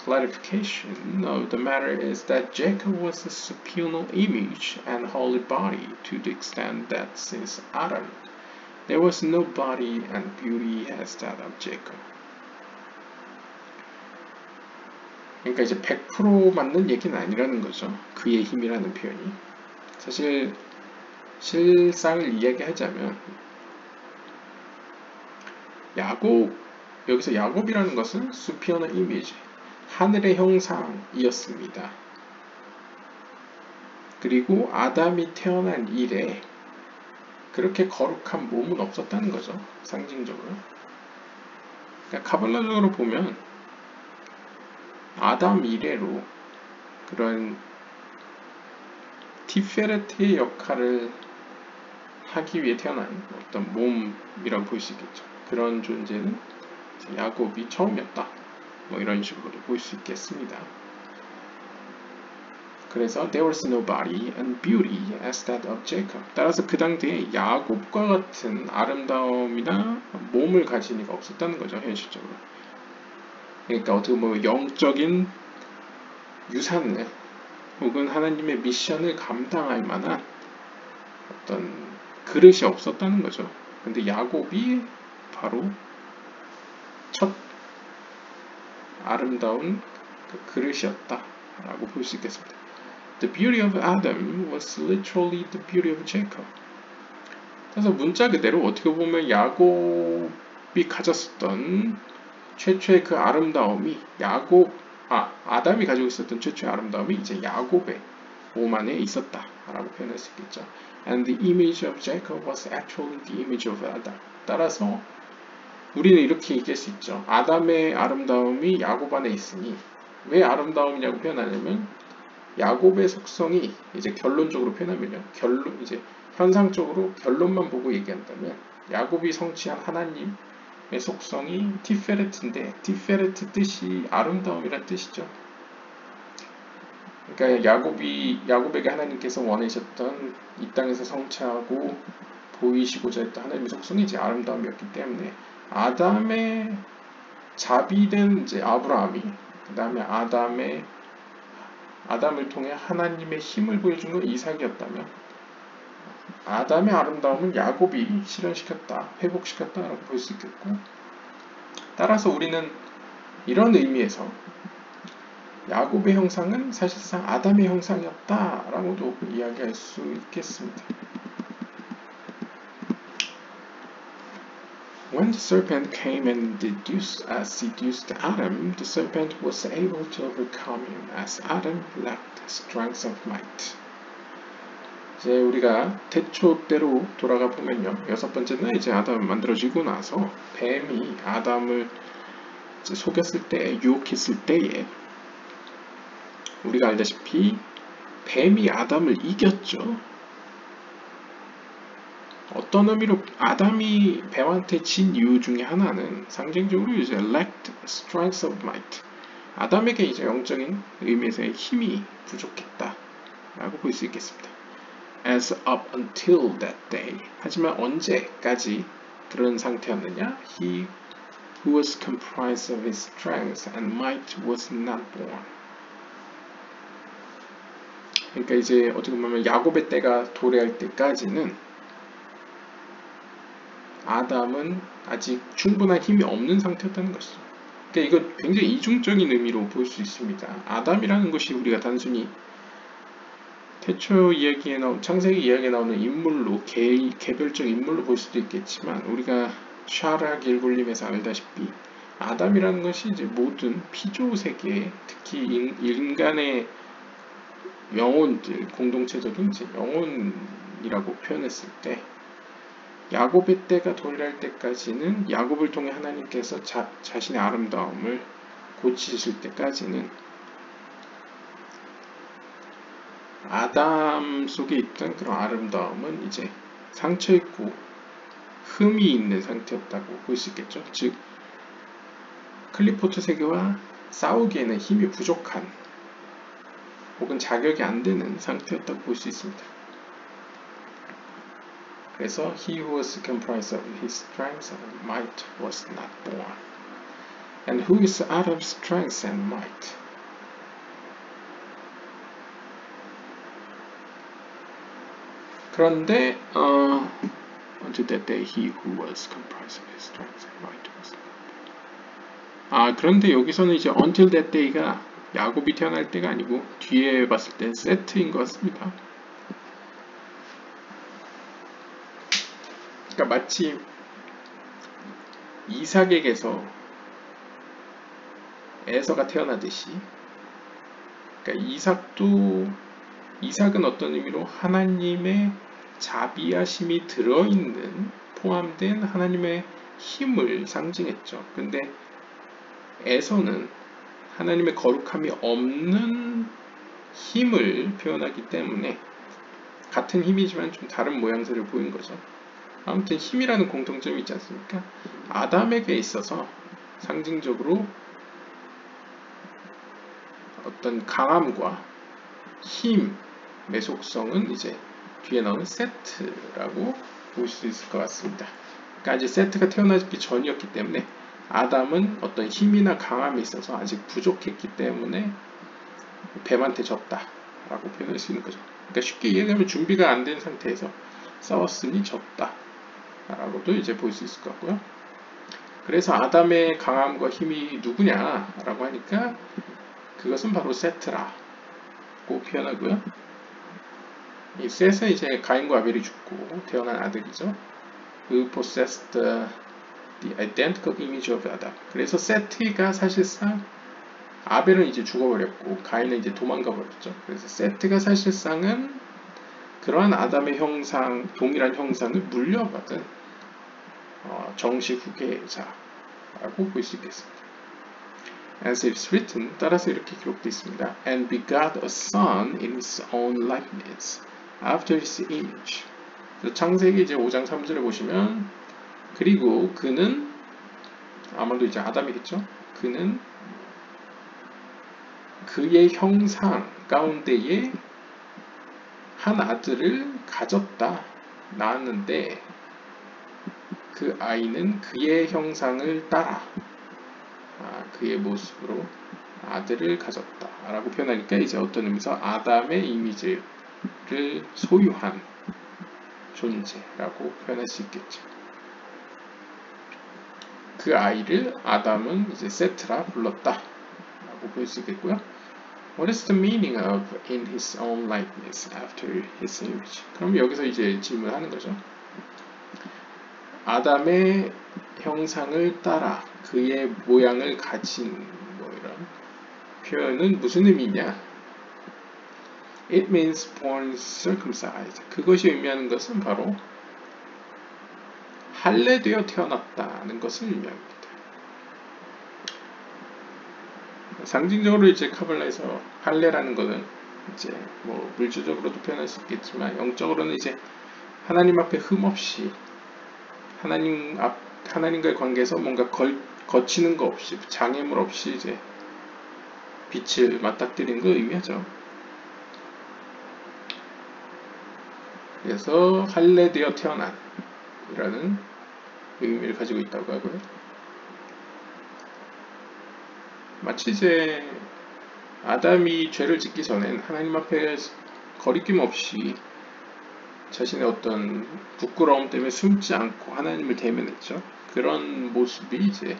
clarification of the matter is that Jacob was a supernal image and holy body to the extent that since Adam there was no body and beauty as that of Jacob. 그러니까 이제 100% 맞는 얘기는 아니라는 거죠. 그의 힘이라는 표현이. 사실 실상을 이야기하자면 여기서 야곱이라는 것은 supernal image, 하늘의 형상이었습니다. 그리고 아담이 태어난 이래 그렇게 거룩한 몸은 없었다는 거죠. 상징적으로. 그러니까 카발라적으로 보면 아담 이래로 그런 티페레트의 역할을 하기 위해 태어난 어떤 몸이라고 볼 수 있겠죠. 그런 존재는 야곱이 처음이었다. 뭐 이런 식으로도 볼 수 있겠습니다. 그래서 there was no body and beauty as that of Jacob. 따라서 그 당대에 야곱과 같은 아름다움이나 몸을 가진 이가 없었다는 거죠. 현실적으로. 그러니까 어떻게 보면 영적인 유산을 혹은 하나님의 미션을 감당할 만한 어떤 그릇이 없었다는 거죠. 근데 야곱이 바로 첫 아름다운 그 그릇이었다라고 볼 수 있겠습니다. The beauty of Adam was literally the beauty of Jacob. 그래서 문자 그대로 어떻게 보면 야곱이 가졌었던 최초의 그 아름다움이 아담이 가지고 있었던 최초의 아름다움이 이제 야곱의 몸 안에 있었다라고 표현할 수 있겠죠. And the image of Jacob was actually the image of Adam. 따라서 우리는 이렇게 얘기할 수 있죠. 아담의 아름다움이 야곱 안에 있으니 왜 아름다움이냐고 표현하냐면 야곱의 속성이 이제 결론적으로 표현하면요. 이제 현상적으로 결론만 보고 얘기한다면 야곱이 성취한 하나님의 속성이 티페레트인데 티페레트 뜻이 아름다움이란 뜻이죠. 그러니까 야곱에게 하나님께서 원하셨던 이 땅에서 성취하고 보이시고자 했던 하나님의 속성이 이제 아름다움이었기 때문에 아담의 자비된 이제 아브라함이 그 다음에 아담의 아담을 통해 하나님의 힘을 보여준 건 이삭이었다면 아담의 아름다움을 야곱이 실현시켰다, 회복시켰다라고 볼 수 있겠고, 따라서 우리는 이런 의미에서 야곱의 형상은 사실상 아담의 형상이었다라고도 이야기할 수 있겠습니다. When the serpent came and seduced Adam, the serpent was able to overcome him, as Adam lacked strength of might. 이제 우리가 태초대로 돌아가 보면요, 여섯 번째는 이제 아담을 만들어지고 나서 뱀이 아담을 이제 속였을 때, 유혹했을 때에 우리가 알다시피 뱀이 아담을 이겼죠. 어떤 의미로 아담이 뱀한테 진 이유 중에 하나는 상징적으로 이제 lacked strength of might. 아담에게 이제 영적인 의미에서의 힘이 부족했다라고 볼 수 있겠습니다. As up until that day. 하지만 언제까지 그런 상태였느냐? He who was comprised of his strength and might was not born. 그러니까 이제 어떻게 보면 야곱의 때가 도래할 때까지는 아담은 아직 충분한 힘이 없는 상태였다는 것이죠. 그러니까 이거 굉장히 이중적인 의미로 볼 수 있습니다. 아담이라는 것이 우리가 단순히 태초 이야기에 창세기 이야기에 나오는 인물로 개별적 인물로 볼 수도 있겠지만 우리가 샤라 길굴림에서 알다시피 아담이라는 것이 이제 모든 피조 세계, 특히 인간의 영혼들 공동체적인 이제 영혼이라고 표현했을 때 야곱의 때가 도래할 때까지는 야곱을 통해 하나님께서 자신의 아름다움을 고치실 때까지는 아담 속에 있던 그런 아름다움은 이제 상처있고 흠이 있는 상태였다고 볼 수 있겠죠. 즉 클리포트 세계와 싸우기에는 힘이 부족한 혹은 자격이 안 되는 상태였다고 볼 수 있습니다. 그래서 he who was comprised of his strength and might was not born. And who is Adam's strength and might? 그런데 until that day he who was comprised of his strength and might was not born. 그런데 여기서는 이제 until that day가 야곱이 태어날 때가 아니고 뒤에 봤을 때 세트인 것 같습니다. 그러니까 마치 이삭에게서 에서가 태어나듯이, 그러니까 이삭은 어떤 의미로 하나님의 자비하심이 들어있는 포함된 하나님의 힘을 상징했죠. 근데 에서는 하나님의 거룩함이 없는 힘을 표현하기 때문에 같은 힘이지만 좀 다른 모양새를 보인 거죠. 아무튼 힘이라는 공통점이 있지 않습니까? 아담에게 있어서 상징적으로 어떤 강함과 힘의 속성은 이제 뒤에 나오는 세트라고 볼 수 있을 것 같습니다. 그러니까 이제 세트가 태어나기 전이었기 때문에 아담은 어떤 힘이나 강함에 있어서 아직 부족했기 때문에 뱀한테 졌다라고 표현할 수 있는 거죠. 그러니까 쉽게 이야기하면 준비가 안 된 상태에서 싸웠으니 졌다 라고도 이제 볼 수 있을 것 같고요. 그래서 아담의 강함과 힘이 누구냐라고 하니까 그것은 바로 세트라고 표현하고요. 이 셋은 이제 가인과 아벨이 죽고 태어난 아들이죠. Who possessed the identical image of Adam. 그래서 세트가 사실상 아벨은 이제 죽어버렸고 가인은 이제 도망가 버렸죠. 그래서 세트가 사실상은 그러한 아담의 형상, 동일한 형상을 물려받은 정식 후계자라고 볼 수 있겠습니다. As it is written, 따라서 이렇게 기록되어 있습니다. And begot a son in his own likeness, after his image. 창세기 이제 5장 3절에 보시면 그리고 그는 아마도 이제 아담이겠죠. 그는 그의 형상 가운데에 한 아들을 가졌다. 낳았는데 그 아이는 그의 형상을 따라 그의 모습으로 아들을 가졌다. 라고 표현하니까 이제 어떤 의미에서 아담의 이미지를 소유한 존재라고 표현할 수 있겠죠. 그 아이를 아담은 이제 세트라 불렀다 라고 볼 수 있겠고요. What is the meaning of in his own likeness after his image? 그럼 여기서 이제 질문하는 거죠. 아담의 형상을 따라 그의 모양을 가진 뭐 이런 표현은 무슨 의미냐? It means born circumcised. 그것이 의미하는 것은 바로 할례되어 태어났다는 것을 의미합니다. 상징적으로 이제 카발라에서 할례라는 것은 이제 뭐 물질적으로도 표현할 수 있겠지만 영적으로는 이제 하나님 앞에 흠 없이 하나님과의 관계에서 뭔가 거치는 거 없이 장애물 없이 이제 빛을 맞닥뜨리는 걸 의미하죠. 그래서 할례되어 태어난 이라는 의미를 가지고 있다고 하고요. 마치 이제 아담이 죄를 짓기 전엔 하나님 앞에 거리낌 없이 자신의 어떤 부끄러움 때문에 숨지 않고 하나님을 대면했죠. 그런 모습이 이제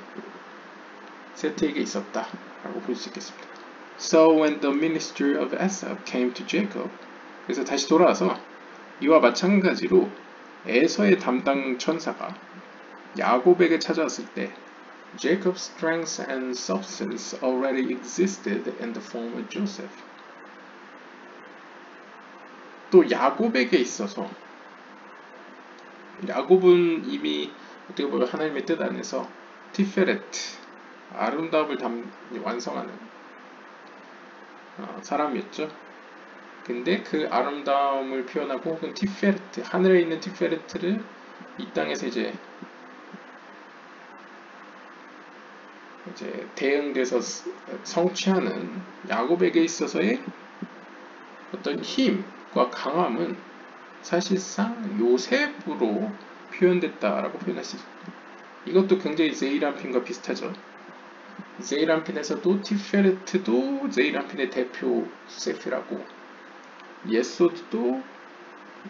셋에게 있었다라고 볼 수 있겠습니다. So when the ministry of Esau came to Jacob, 그래서 다시 돌아와서 이와 마찬가지로 에서의 담당 천사가 야곱에게 찾아왔을 때 Jacob's strength and substance already existed in the form of Joseph. 또 야곱에게 있어서 야곱은 이미 어떻게 보면 하나님의 뜻 안에서 티페레트 아름다움을 완성하는 사람이었죠. 근데 그 아름다움을 표현하고 혹은 티페레트 하늘에 있는 티페레트를 이 땅에서 이제 대응돼서 성취하는 야곱에게 있어서의 어떤 힘과 강함은 사실상 요셉으로 표현됐다라고 표현할 수 있습니다. 이것도 굉장히 제이란핀과 비슷하죠. 제이란핀에서도 티페레트도 제이란핀의 대표 세피라고 예소드도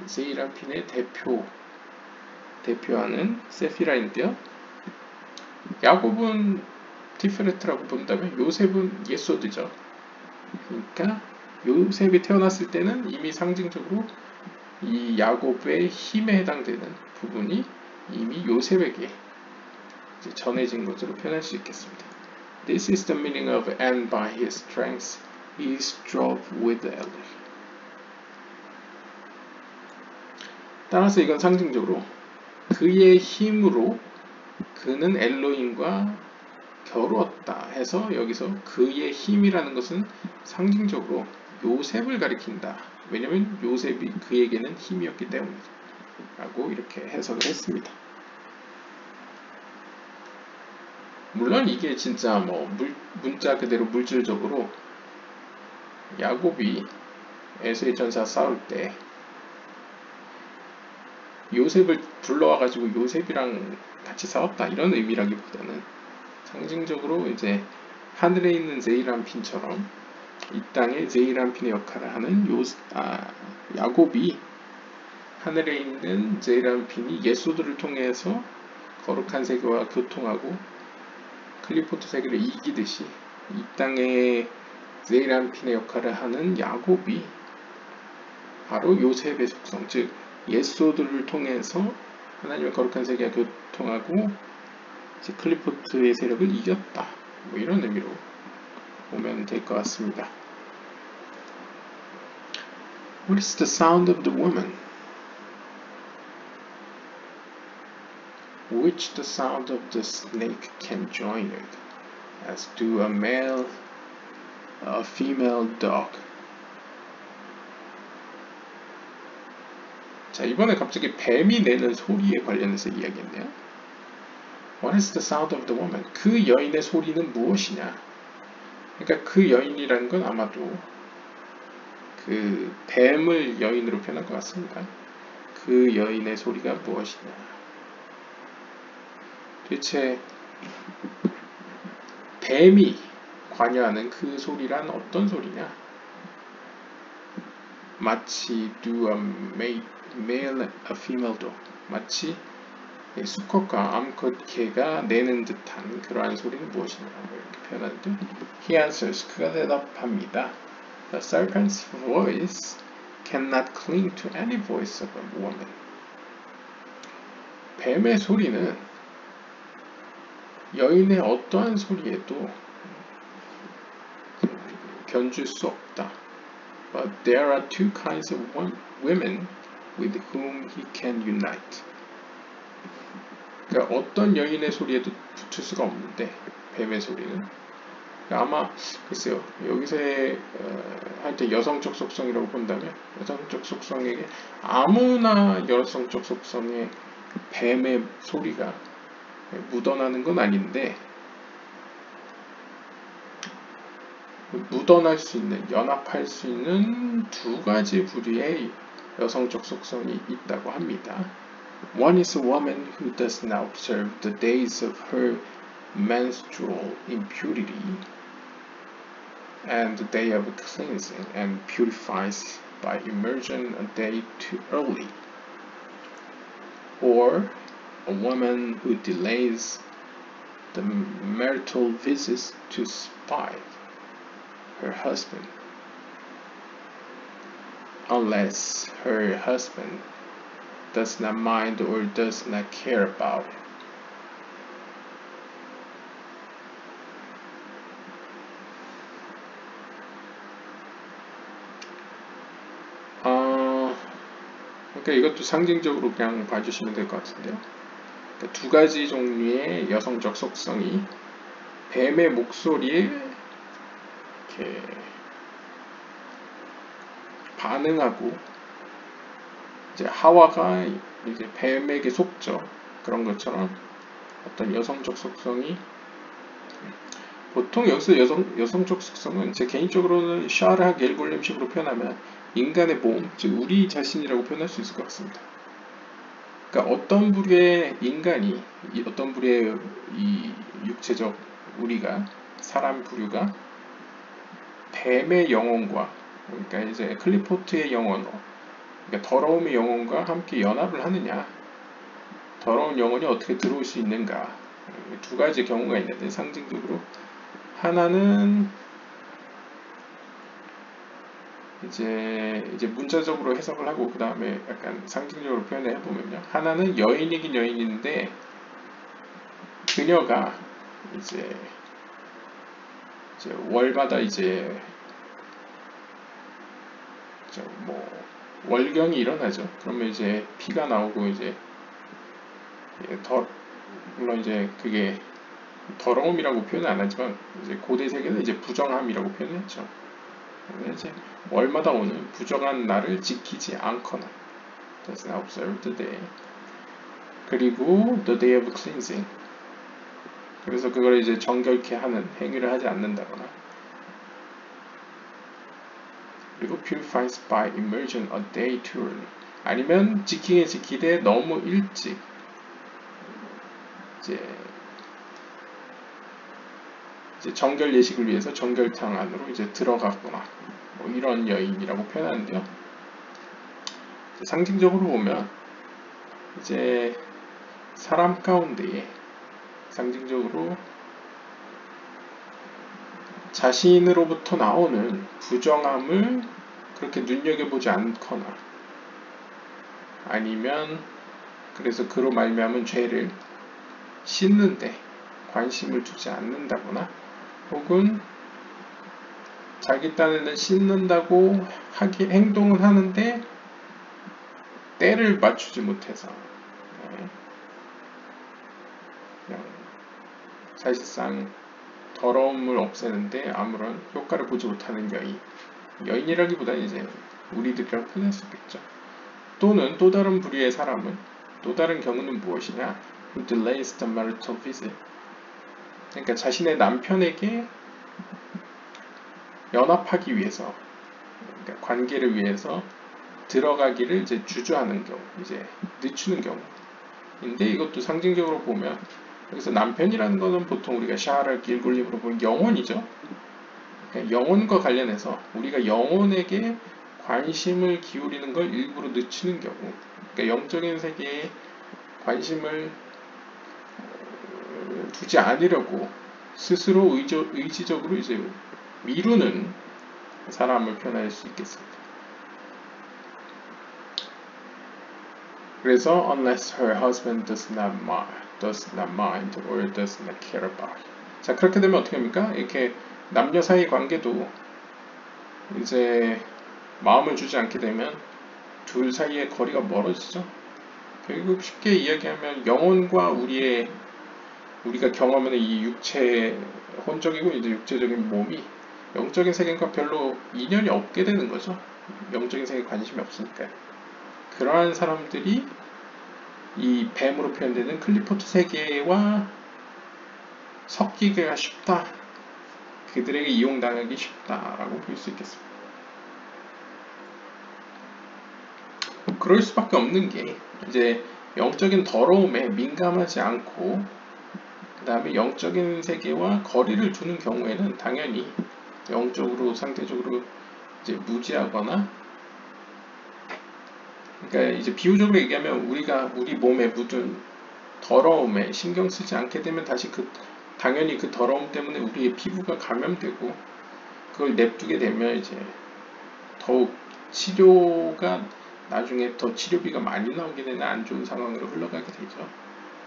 제이란핀의 대표하는 세피라인데요. 야곱은 티페레트라고 본다면 요셉은 예소드죠. 그러니까 요셉이 태어났을 때는 이미 상징적으로 이 야곱의 힘에 해당되는 부분이 이미 요셉에게 전해진 것으로 표현할 수 있겠습니다. This is the meaning of and by his strength he strove with Eli. 따라서 이건 상징적으로 그의 힘으로 그는 엘로힘과 겨루었다 해서 여기서 그의 힘이라는 것은 상징적으로 요셉을 가리킨다. 왜냐하면 요셉이 그에게는 힘이었기 때문이다. 라고 이렇게 해석을 했습니다. 물론 이게 진짜 뭐 문자 그대로 물질적으로 야곱이 에서의 전사 싸울 때 요셉을 불러와가지고 요셉이랑 같이 싸웠다 이런 의미라기보다는 상징적으로 이제 하늘에 있는 제이란핀처럼 이 땅에 제이란핀의 역할을 하는 야곱이 하늘에 있는 제이란핀이 예수들을 통해서 거룩한 세계와 교통하고 클리포트 세계를 이기듯이 이 땅에 제이란핀의 역할을 하는 야곱이 바로 요셉의 속성, 즉 예수들을 통해서 하나님의 거룩한 세계와 교통하고 클리포트의 세력을 이겼다. 뭐 이런 의미로 보면 될 것 같습니다. What is the sound of the woman? Which the sound of the snake can join it, as do a female dog. 자, 이번에 갑자기 뱀이 내는 소리에 관련해서 이야기했네요. What is the sound of the woman? 그 여인의 소리는 무엇이냐? 그러니까 그 여인이라는 건 아마도 그 뱀을 여인으로 표현한 것 같습니다. 그 여인의 소리가 무엇이냐? 도대체 뱀이 관여하는 그 소리란 어떤 소리냐? 마치 do a male a female dog. 마치 수컷과 암컷 개가 내는 듯한 그러한 소리는 무엇이냐고 이렇게 표현하는데 He answers. 그가 대답합니다. The serpent's voice cannot cling to any voice of a woman. 뱀의 소리는 여인의 어떠한 소리에도 견줄 수 없다. But there are two kinds of women with whom he can unite. 그러니까 어떤 여인의 소리에도 붙을 수가 없는데 뱀의 소리는 아마 글쎄요 여기서 할 때 여성적 속성이라고 본다면 여성적 속성에게 아무나 여성적 속성의 뱀의 소리가 묻어나는 건 아닌데 묻어날 수 있는 연합할 수 있는 두 가지 부류의 여성적 속성이 있다고 합니다. One is a woman who does not observe the days of her menstrual impurity and the day of cleansing and purifies by immersion a day too early. Or a woman who delays the marital visits to spite her husband unless her husband does not mind or does not care about it. 그러니까 이것도 상징적으로 그냥 봐주시면 될 것 같은데요. 그러니까 두 가지 종류의 여성적 속성이 뱀의 목소리에 이렇게 반응하고 이제 하와가 이제 뱀에게 속죠. 그런 것처럼 어떤 여성적 속성이 보통 여기서 여성적 속성은 제 개인적으로는 샤르하 겔골렘식으로 표현하면 인간의 몸, 즉 우리 자신이라고 표현할 수 있을 것 같습니다. 그러니까 어떤 부류의 인간이 어떤 부류의 이 육체적 우리가 사람 부류가 뱀의 영혼과 그러니까 이제 클리포트의 영혼, 그러니까 더러움의 영혼과 함께 연합을 하느냐, 더러운 영혼이 어떻게 들어올 수 있는가, 두 가지 경우가 있는데 상징적으로 하나는 이제 문자적으로 해석을 하고 그 다음에 약간 상징적으로 표현을 해보면요, 하나는 여인이긴 여인인데 그녀가 이제 월마다 이제 뭐 월경이 일어나죠. 그러면 이제 피가 나오고 이제 물론 이제 그게 더러움이라고 표현은 안 하지만 이제 고대 세계는 이제 부정함이라고 표현했죠. 이제 월마다 오는 부정한 날을 지키지 않거나 does not observe the day. 그리고 the day of cleansing. 그래서 그걸 이제 정결케 하는 행위를 하지 않는다거나. 그리고 purifies by immersion a day too early. 아니면 지키게 지키되 너무 일찍 이제 정결 예식을 위해서 정결탕 안으로 이제 들어갔거나 뭐 이런 여인이라고 표현하는데요. 상징적으로 보면 이제 사람 가운데에 상징적으로 자신으로부터 나오는 부정함을 그렇게 눈여겨보지 않거나 아니면 그래서 그로 말미암은 죄를 씻는데 관심을 두지 않는다거나 혹은 자기 딴에는 씻는다고 행동을 하는데 때를 맞추지 못해서 그냥 사실상 더러움을 없애는데 아무런 효과를 보지 못하는 여인이라기보다는 이제 우리들이라고 표현할 수 있겠죠. 또는 또 다른 부류의 사람은 또 다른 경우는 무엇이냐? Who delays the marital visit. 그러니까 자신의 남편에게 연합하기 위해서, 그러니까 관계를 위해서 들어가기를 이제 주저하는 경우, 이제 늦추는 경우인데 이것도 상징적으로 보면 여기서 남편이라는 거는 보통 우리가 샤를 길골림으로 보면 영혼이죠. 그러니까 영혼과 관련해서 우리가 영혼에게 관심을 기울이는 걸 일부러 늦추는 경우, 그러니까 영적인 세계에 관심을 두지 않으려고 스스로 의지적으로 이제 미루는 사람을 표현할 수 있겠습니다. 그래서 unless her husband does not mind or does not care about. 자, 그렇게 되면 어떻게 합니까? 이렇게 남녀 사이 관계도 이제 마음을 주지 않게 되면 둘 사이의 거리가 멀어지죠. 결국 쉽게 이야기하면 영혼과 우리가 경험하는 이 육체, 혼적이고 이제 육체적인 몸이 영적인 세계과 별로 인연이 없게 되는 거죠. 영적인 세계에 관심이 없으니까요. 그러한 사람들이 이 뱀으로 표현되는 클리포트 세계와 섞이기가 쉽다. 그들에게 이용당하기 쉽다라고 볼 수 있겠습니다. 그럴 수밖에 없는 게 이제 영적인 더러움에 민감하지 않고 그 다음에 영적인 세계와 거리를 두는 경우에는 당연히 영적으로 상대적으로 이제 무지하거나, 그러니까 이제 비유적으로 얘기하면 우리 몸에 묻은 더러움에 신경 쓰지 않게 되면 당연히 그 더러움 때문에 우리의 피부가 감염되고 그걸 냅두게 되면 이제 더욱 치료가 나중에 더 치료비가 많이 나오게 되는 안 좋은 상황으로 흘러가게 되죠.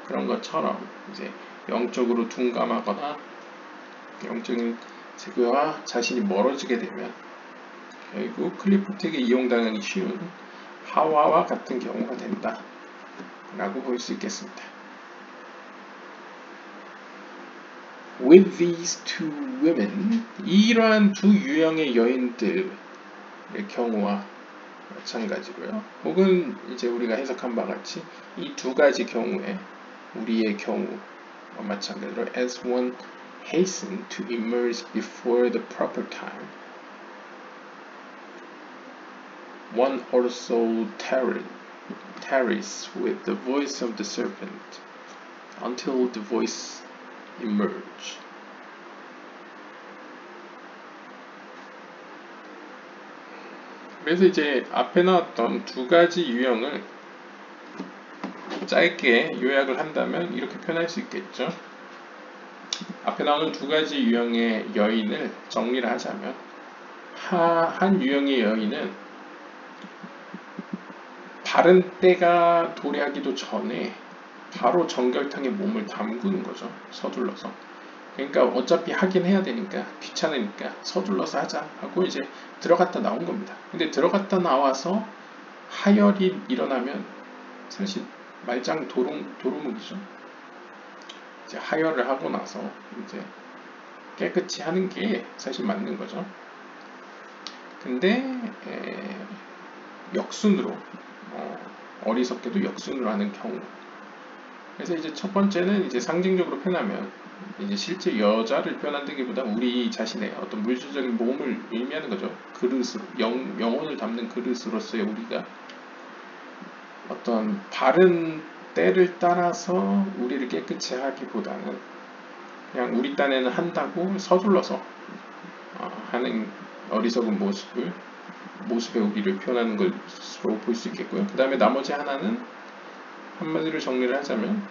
그런 것처럼 이제 영적으로 둔감하거나 영적인 세계와 자신이 멀어지게 되면 결국 클리포트에게 이용당하기 쉬운 하와와 같은 경우가 된다 라고 볼 수 있겠습니다. With these two women, 이러한 두 유형의 여인들의 경우와 마찬가지고요. 혹은 이제 우리가 해석한 바 같이 이 두 가지 경우에 우리의 경우와 마찬가지로 as one hasten to emerge before the proper time, one also tarries with the voice of the serpent until the voice emerge. 그래서 이제 앞에 나왔던 두 가지 유형을 짧게 요약을 한다면 이렇게 표현할 수 있겠죠. 앞에 나오는 두 가지 유형의 여인을 정리를 하자면, 한 유형의 여인은 바른 때가 도래하기도 전에 바로 정결탕에 몸을 담그는 거죠. 서둘러서. 그러니까 어차피 하긴 해야 되니까 귀찮으니까 서둘러서 하자 하고 이제 들어갔다 나온 겁니다. 근데 들어갔다 나와서 하혈이 일어나면 사실 말짱 도루묵이죠. 이제 하혈을 하고 나서 이제 깨끗이 하는 게 사실 맞는 거죠. 근데 역순으로 어리석게도 역순으로 하는 경우. 그래서 이제 첫 번째는 이제 상징적으로 표현하면 이제 실제 여자를 표현한다기보다 우리 자신의 어떤 물질적인 몸을 의미하는 거죠. 그릇으로 영혼을 담는 그릇으로서의 우리가 어떤 바른 때를 따라서 우리를 깨끗이 하기보다는 그냥 우리 딴에는 한다고 서둘러서 하는 어리석은 모습의 우리를 표현하는 것으로 볼 수 있겠고요. 그 다음에 나머지 하나는 한마디로 정리를 하자면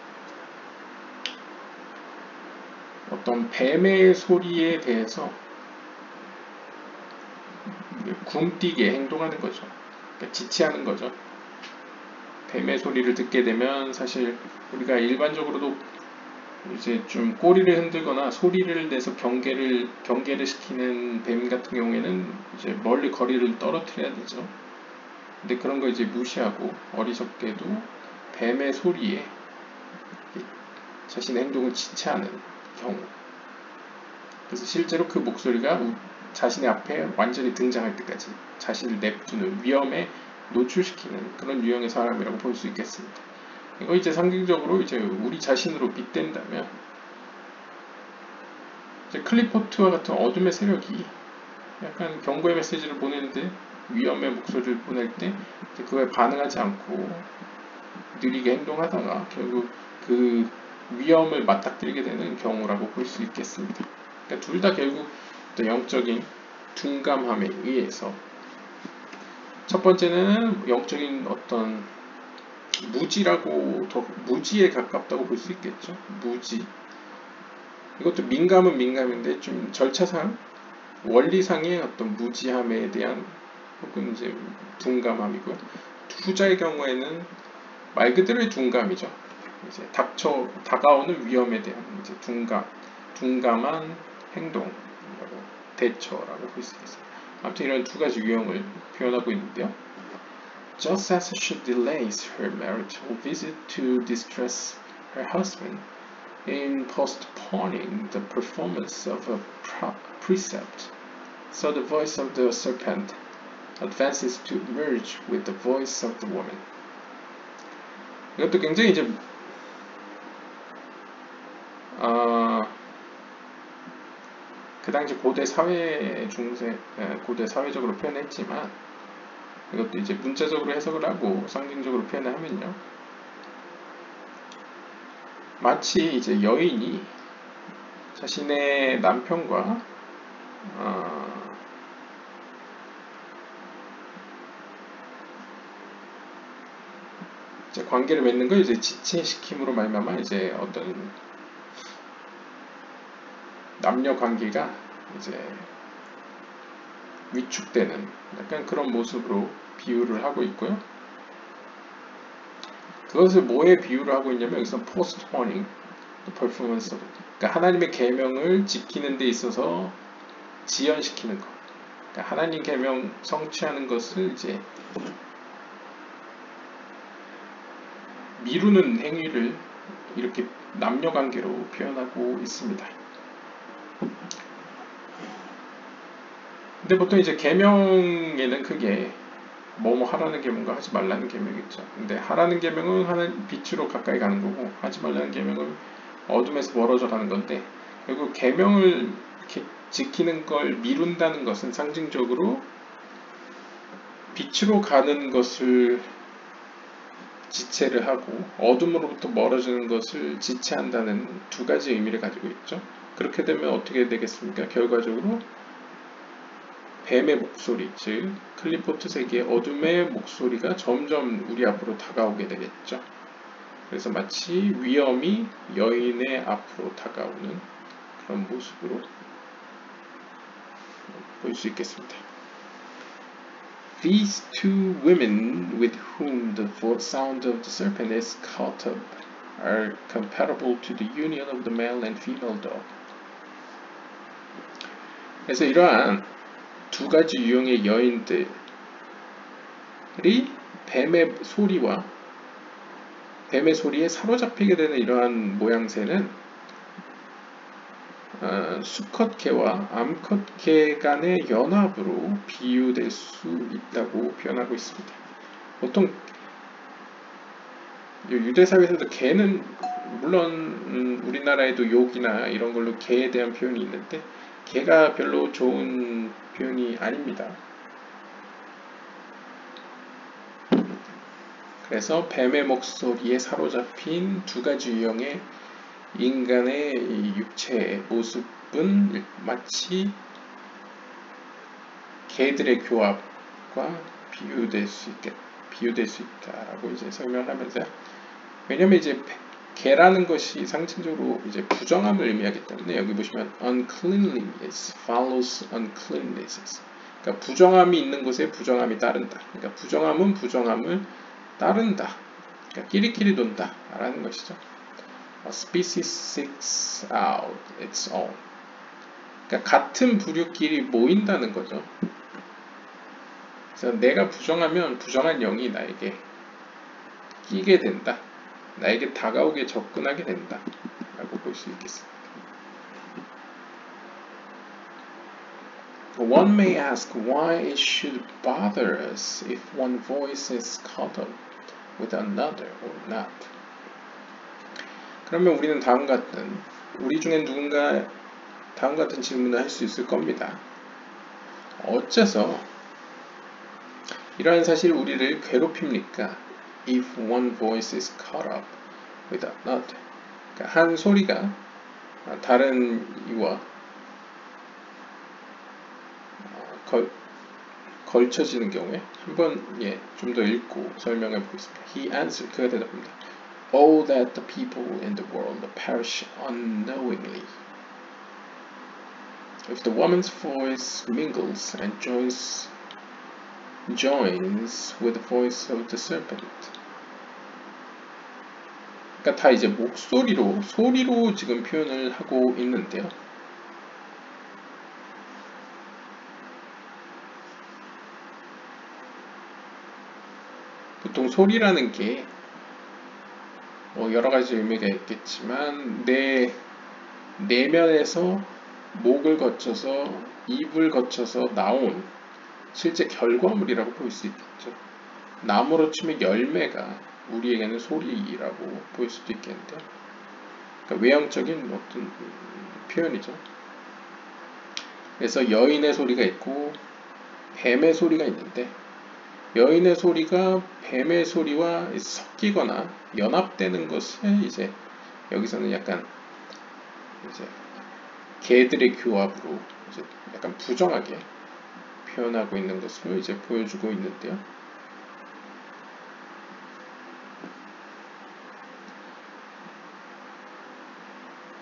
어떤 뱀의 소리에 대해서 굼뛰게 행동하는 거죠. 그러니까 지체하는 거죠. 뱀의 소리를 듣게 되면 사실 우리가 일반적으로도 이제 좀 꼬리를 흔들거나 소리를 내서 경계를 시키는 뱀 같은 경우에는 이제 멀리 거리를 떨어뜨려야 되죠. 근데 그런 거 이제 무시하고 어리석게도 뱀의 소리에 자신의 행동을 지체하는 경우. 그래서 실제로 그 목소리가 자신의 앞에 완전히 등장할 때까지 자신을 냅두는 위험에 노출시키는 그런 유형의 사람이라고 볼 수 있겠습니다. 이거 이제 상징적으로 이제 우리 자신으로 빗댄다면 이제 클리포트와 같은 어둠의 세력이 약간 경고의 메시지를 보내는데 위험의 목소리를 보낼 때 그거에 반응하지 않고 느리게 행동하다가 결국 그 위험을 맞닥뜨리게 되는 경우라고 볼 수 있겠습니다. 그러니까 둘 다 결국 어떤 영적인 둔감함에 의해서 첫 번째는 영적인 어떤 무지라고 더 무지에 가깝다고 볼 수 있겠죠. 무지. 이것도 민감은 민감인데 좀 절차상 원리상의 어떤 무지함에 대한 혹은 이제 둔감함이고요. 후자의 경우에는 말 그대로의 둔감이죠. 이제 다가오는 위험에 대한 이제 둔감한 행동이라고 대처라고 볼 수 있겠습니다. 아무튼 이런 두 가지 유형을 표현하고 있는데요. Just as she delays her marital visit to distress her husband in postponing the performance of a precept, so the voice of the serpent advances to merge with the voice of the woman. 이것도 굉장히 이제 그 당시 고대 사회적으로 표현했지만 이것도 이제 문자적으로 해석을 하고 상징적으로 표현을 하면요. 마치 이제 여인이 자신의 남편과 이제 관계를 맺는 걸 이제 지체시킴으로 말미암아 이제 어떤 남녀 관계가 이제 위축되는 약간 그런 모습으로 비유를 하고 있고요. 그것을 뭐에 비유를 하고 있냐면 여기서 postponing the performance of, 그러니까 하나님의 계명을 지키는 데 있어서 지연시키는 것. 그러니까 하나님 계명 성취하는 것을 이제 미루는 행위를 이렇게 남녀 관계로 표현하고 있습니다. 근데 보통 이제 계명에는 크게 뭐뭐 하라는 계명과 하지 말라는 계명이 있죠. 근데 하라는 계명은 하는 빛으로 가까이 가는 거고 하지 말라는 계명은 어둠에서 멀어져 가는 건데 결국 계명을 이렇게 지키는 걸 미룬다는 것은 상징적으로 빛으로 가는 것을 지체를 하고 어둠으로부터 멀어지는 것을 지체한다는 두 가지 의미를 가지고 있죠. 그렇게 되면 어떻게 되겠습니까? 결과적으로 뱀의 목소리, 즉 클리포트 세계의 어둠의 목소리가 점점 우리 앞으로 다가오게 되겠죠. 그래서 마치 위험이 여인의 앞으로 다가오는 그런 모습으로 볼 수 있겠습니다. These two women with whom the sound of the serpent is caught up are comparable to the union of the male and female dog. 그래서 이러한 두 가지 유형의 여인들이 뱀의 소리에 사로잡히게 되는 이러한 모양새는 수컷개와 암컷개 간의 연합으로 비유될 수 있다고 표현하고 있습니다. 보통 유대사회에서도 개는 물론 우리나라에도 욕이나 이런 걸로 개에 대한 표현이 있는데 개가 별로 좋은 표현이 아닙니다. 그래서 뱀의 목소리에 사로잡힌 두 가지 유형의 인간의 육체의 모습은 마치 개들의 교합과 비유될 수 있다라고 이제 설명하면서, 왜냐면 이제 개라는 것이 상징적으로 이제 부정함을 의미하기 때문에 여기 보시면 uncleanliness follows uncleanliness. 그러니까 부정함이 있는 곳에 부정함이 따른다. 그러니까 부정함은 부정함을 따른다. 그러니까 끼리끼리 돈다 라는 것이죠. A species seeks out its own. 그러니까 같은 부류끼리 모인다는 거죠. 그래서 내가 부정하면 부정한 영이 나에게 끼게 된다. 나에게 다가오게 접근하게 된다 라고 볼 수 있겠습니다. One may ask why it should bother us if one voice is caught up with another or not. 그러면 우리는 우리 중에 누군가 다음 같은 질문을 할 수 있을 겁니다. 어째서 이러한 사실이 우리를 괴롭힙니까? If one voice is caught up with another. 그러니까 한 소리가 다른 이와 걸쳐지는 경우에 한번 좀 더 읽고 설명해 보겠습니다. He answered, 그가 대답합니다. All that the people in the world perish unknowingly. If the woman's voice mingles and joins with the voice of the serpent. 그러니까 다 이제 소리로 지금 표현을 하고 있는데요. 보통 소리라는 게 여러 가지 의미가 있겠지만 내 내면에서 목을 거쳐서 입을 거쳐서 나온 실제 결과물이라고 볼 수 있겠죠. 나무로 치면 열매가 우리에게는 소리라고 볼 수도 있겠는데요. 그러니까 외형적인 어떤 표현이죠. 그래서 여인의 소리가 있고 뱀의 소리가 있는데 여인의 소리가 뱀의 소리와 섞이거나 연합되는 것을 이제 여기서는 약간 이제 개들의 교합으로 이제 약간 부정하게 표현하고 있는 것으로 이제 보여주고 있는데요.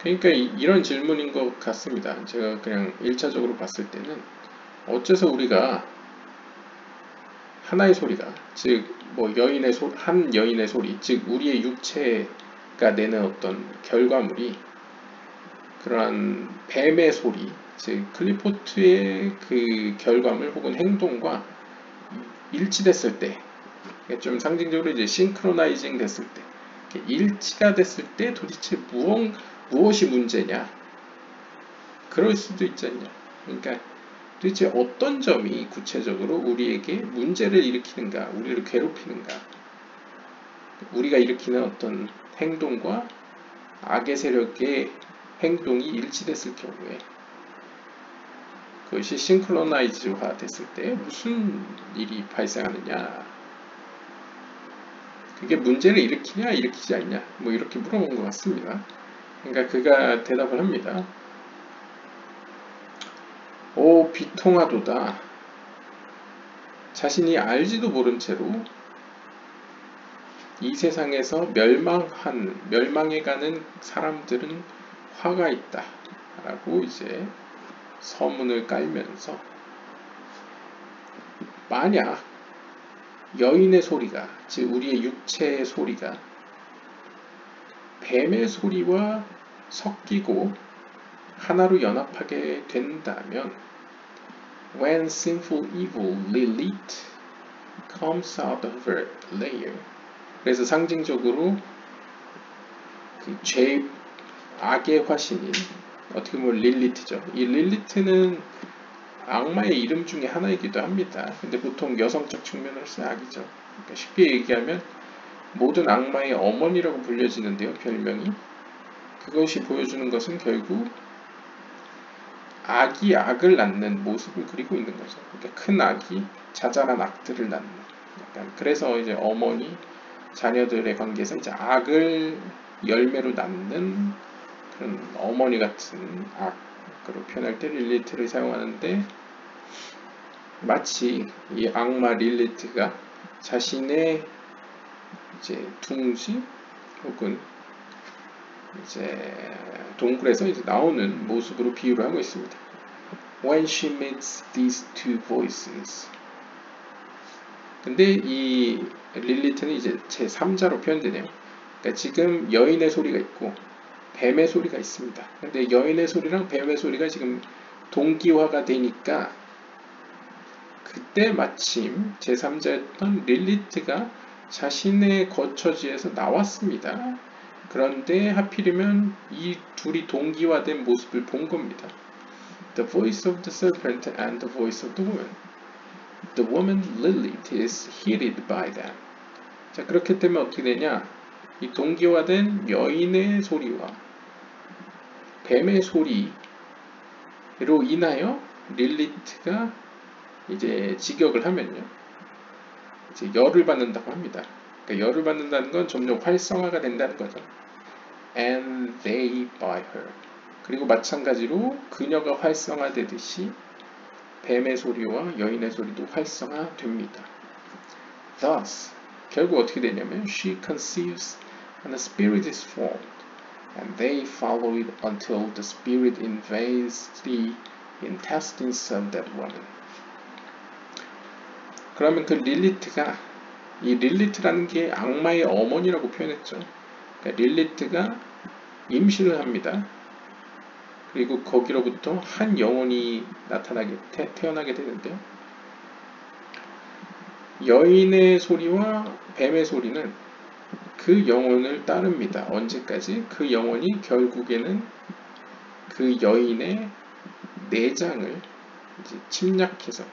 그러니까 이런 질문인 것 같습니다. 제가 그냥 1차적으로 봤을 때는 어째서 우리가 하나의 소리가, 즉 한 여인의 소리, 즉 우리의 육체가 내는 어떤 결과물이 그러한 뱀의 소리, 즉 클리포트의 그 결과물 혹은 행동과 일치됐을 때, 좀 상징적으로 이제 싱크로나이징 됐을 때, 일치가 됐을 때 도대체 무엇이 문제냐? 그럴 수도 있지 않냐? 그러니까 도대체 어떤 점이 구체적으로 우리에게 문제를 일으키는가, 우리를 괴롭히는가, 우리가 일으키는 어떤 행동과 악의 세력의 행동이 일치됐을 경우에 그것이 싱크로나이즈화 됐을 때 무슨 일이 발생하느냐, 그게 문제를 일으키냐 일으키지 않냐, 이렇게 물어본 것 같습니다. 그러니까 그가 대답을 합니다. 오 비통하도다. 자신이 알지도 모른 채로 이 세상에서 멸망해가는 사람들은 화가 있다 라고 이제 서문을 깔면서, 만약 여인의 소리가, 즉 우리의 육체의 소리가 뱀의 소리와 섞이고 하나로 연합하게 된다면 When sinful evil Lilith comes out of her lair, 그래서 상징적으로 그 악의 화신인 어떻게 보면 릴리트죠. 이 릴리트는 악마의 이름 중에 하나이기도 합니다. 근데 보통 여성적 측면으로 쓴 악이죠. 그러니까 쉽게 얘기하면 모든 악마의 어머니라고 불려지는데요, 별명이. 그것이 보여주는 것은 결국 악이 악을 낳는 모습을 그리고 있는 거죠. 그러니까 큰 악이 자잘한 악들을 낳는. 약간 그래서 이제 어머니, 자녀들의 관계에서 이제 악을 열매로 낳는 그런 어머니 같은 악으로 표현할 때 릴리트를 사용하는데, 마치 이 악마 릴리트가 자신의 이제 둥지 혹은 이제 동굴에서 이제 나오는 모습으로 비유를 하고 있습니다. When she meets these two voices. 근데 이 릴리트는 이제 제 3자로 표현되네요. 그러니까 지금 여인의 소리가 있고 뱀의 소리가 있습니다. 근데 여인의 소리랑 뱀의 소리가 지금 동기화가 되니까 그때 마침 제3자였던 릴리트가 자신의 거처지에서 나왔습니다. 그런데 하필이면 이 둘이 동기화된 모습을 본 겁니다. The voice of the serpent and the voice of the woman. The woman Lilith is heeded by them. 자, 그렇게 되면 어떻게 되냐? 이 동기화된 여인의 소리와 뱀의 소리로 인하여 릴리트가 이제 직역을 하면요, 이제 열을 받는다고 합니다. 그러니까 열을 받는다는 건 점점 활성화가 된다는 거죠. And they by her. 그리고 마찬가지로 그녀가 활성화되듯이 뱀의 소리와 여인의 소리도 활성화됩니다. Thus, 결국 어떻게 되냐면 she conceives and the spirit is formed, and they follow it until the spirit invades the intestines of that woman. 그러면 그 릴리트가 이 릴리트라는 게 악마의 어머니라고 표현했죠. 그러니까 릴리트가 임신을 합니다. 그리고 거기로부터 한 영혼이 태어나게 되는데요. 여인의 소리와 뱀의 소리는 그 영혼을 따릅니다. 언제까지? 그 영혼이 결국에는 그 여인의 내장을 이제 침략해서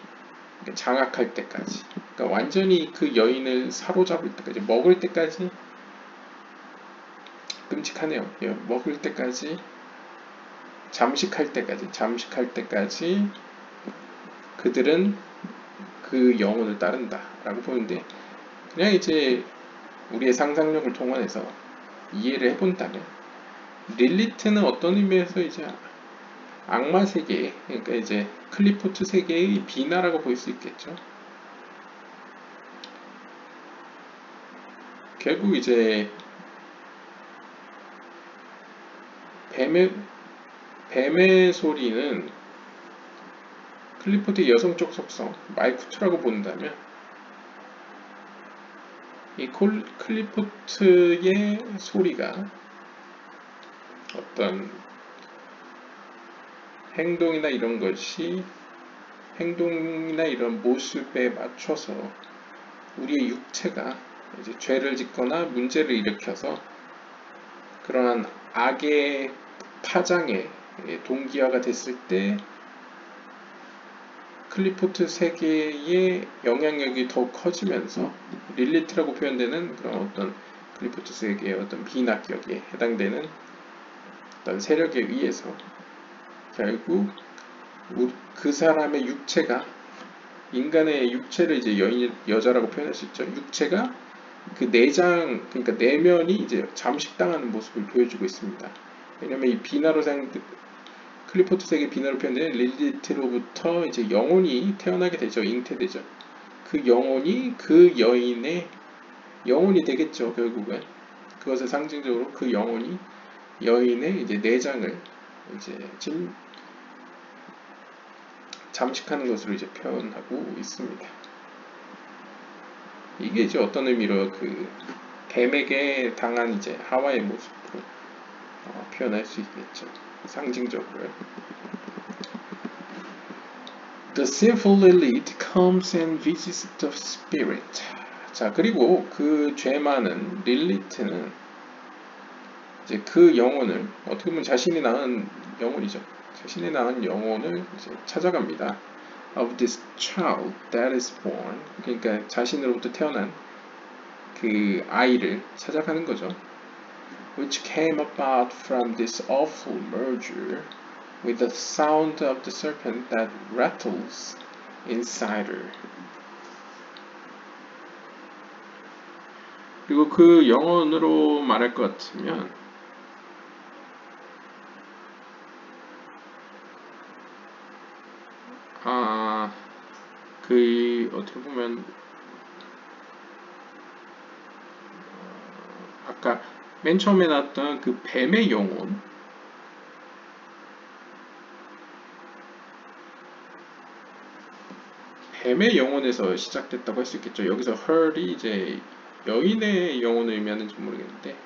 장악할 때까지, 그러니까 완전히 그 여인을 사로잡을 때까지, 먹을 때까지, 끔찍하네요. 먹을 때까지, 잠식할 때까지 그들은 그 영혼을 따른다 라고 보는데, 그냥 이제 우리의 상상력을 동원해서 이해를 해본다면 릴리트는 어떤 의미에서 이제 악마 세계, 그러니까 이제 클리포트 세계의 비나라고 볼 수 있겠죠. 결국 이제 뱀의 소리는 클리포트의 여성적 속성, 마이쿠트라고 본다면 이 클리포트의 소리가 어떤 행동이나 이런 모습에 맞춰서 우리의 육체가 이제 죄를 짓거나 문제를 일으켜서 그러한 악의 파장에 동기화가 됐을 때 클리포트 세계의 영향력이 더욱 커지면서 릴리트라고 표현되는 그런 어떤 클리포트 세계의 어떤 비낙격에 해당되는 어떤 세력에 의해서 결국 그 사람의 육체가, 인간의 육체를 이제 여자라고 표현할 수 있죠. 육체가 그 내장, 그러니까 내면이 이제 잠식당하는 모습을 보여주고 있습니다. 왜냐면 이 비나로 클리포트 세계 비나로 표현되는 릴리트로부터 이제 영혼이 태어나게 되죠. 잉태되죠. 그 영혼이 그 여인의 영혼이 되겠죠. 결국은 그것을 상징적으로 그 영혼이 여인의 이제 내장을 이제 잠식하는 것으로 이제 표현하고 있습니다. 이게 이제 어떤 의미로 그 뱀에게 당한 이제 하와의 모습으로 표현할 수 있겠죠. 상징적으로. The sinful Lilith comes and visits the spirit. 자, 그리고 그 죄 많은 릴리트는 이제 그 영혼을, 어떻게 보면 자신이 낳은 영혼이죠. 자신이 낳은 영혼을 이제 찾아갑니다. Of this child that is born. 그러니까 자신으로부터 태어난 그 아이를 찾아가는 거죠. Which came about from this awful merger with the sound of the serpent that rattles inside her. 그리고 그 영혼으로 말할 것 같으면 그 어떻게 보면 아까 맨 처음에 나왔던 그 뱀의 영혼, 뱀의 영혼에서 시작됐다고 할 수 있겠죠. 여기서 her이 이제 여인의 영혼을 의미하는지 모르겠는데,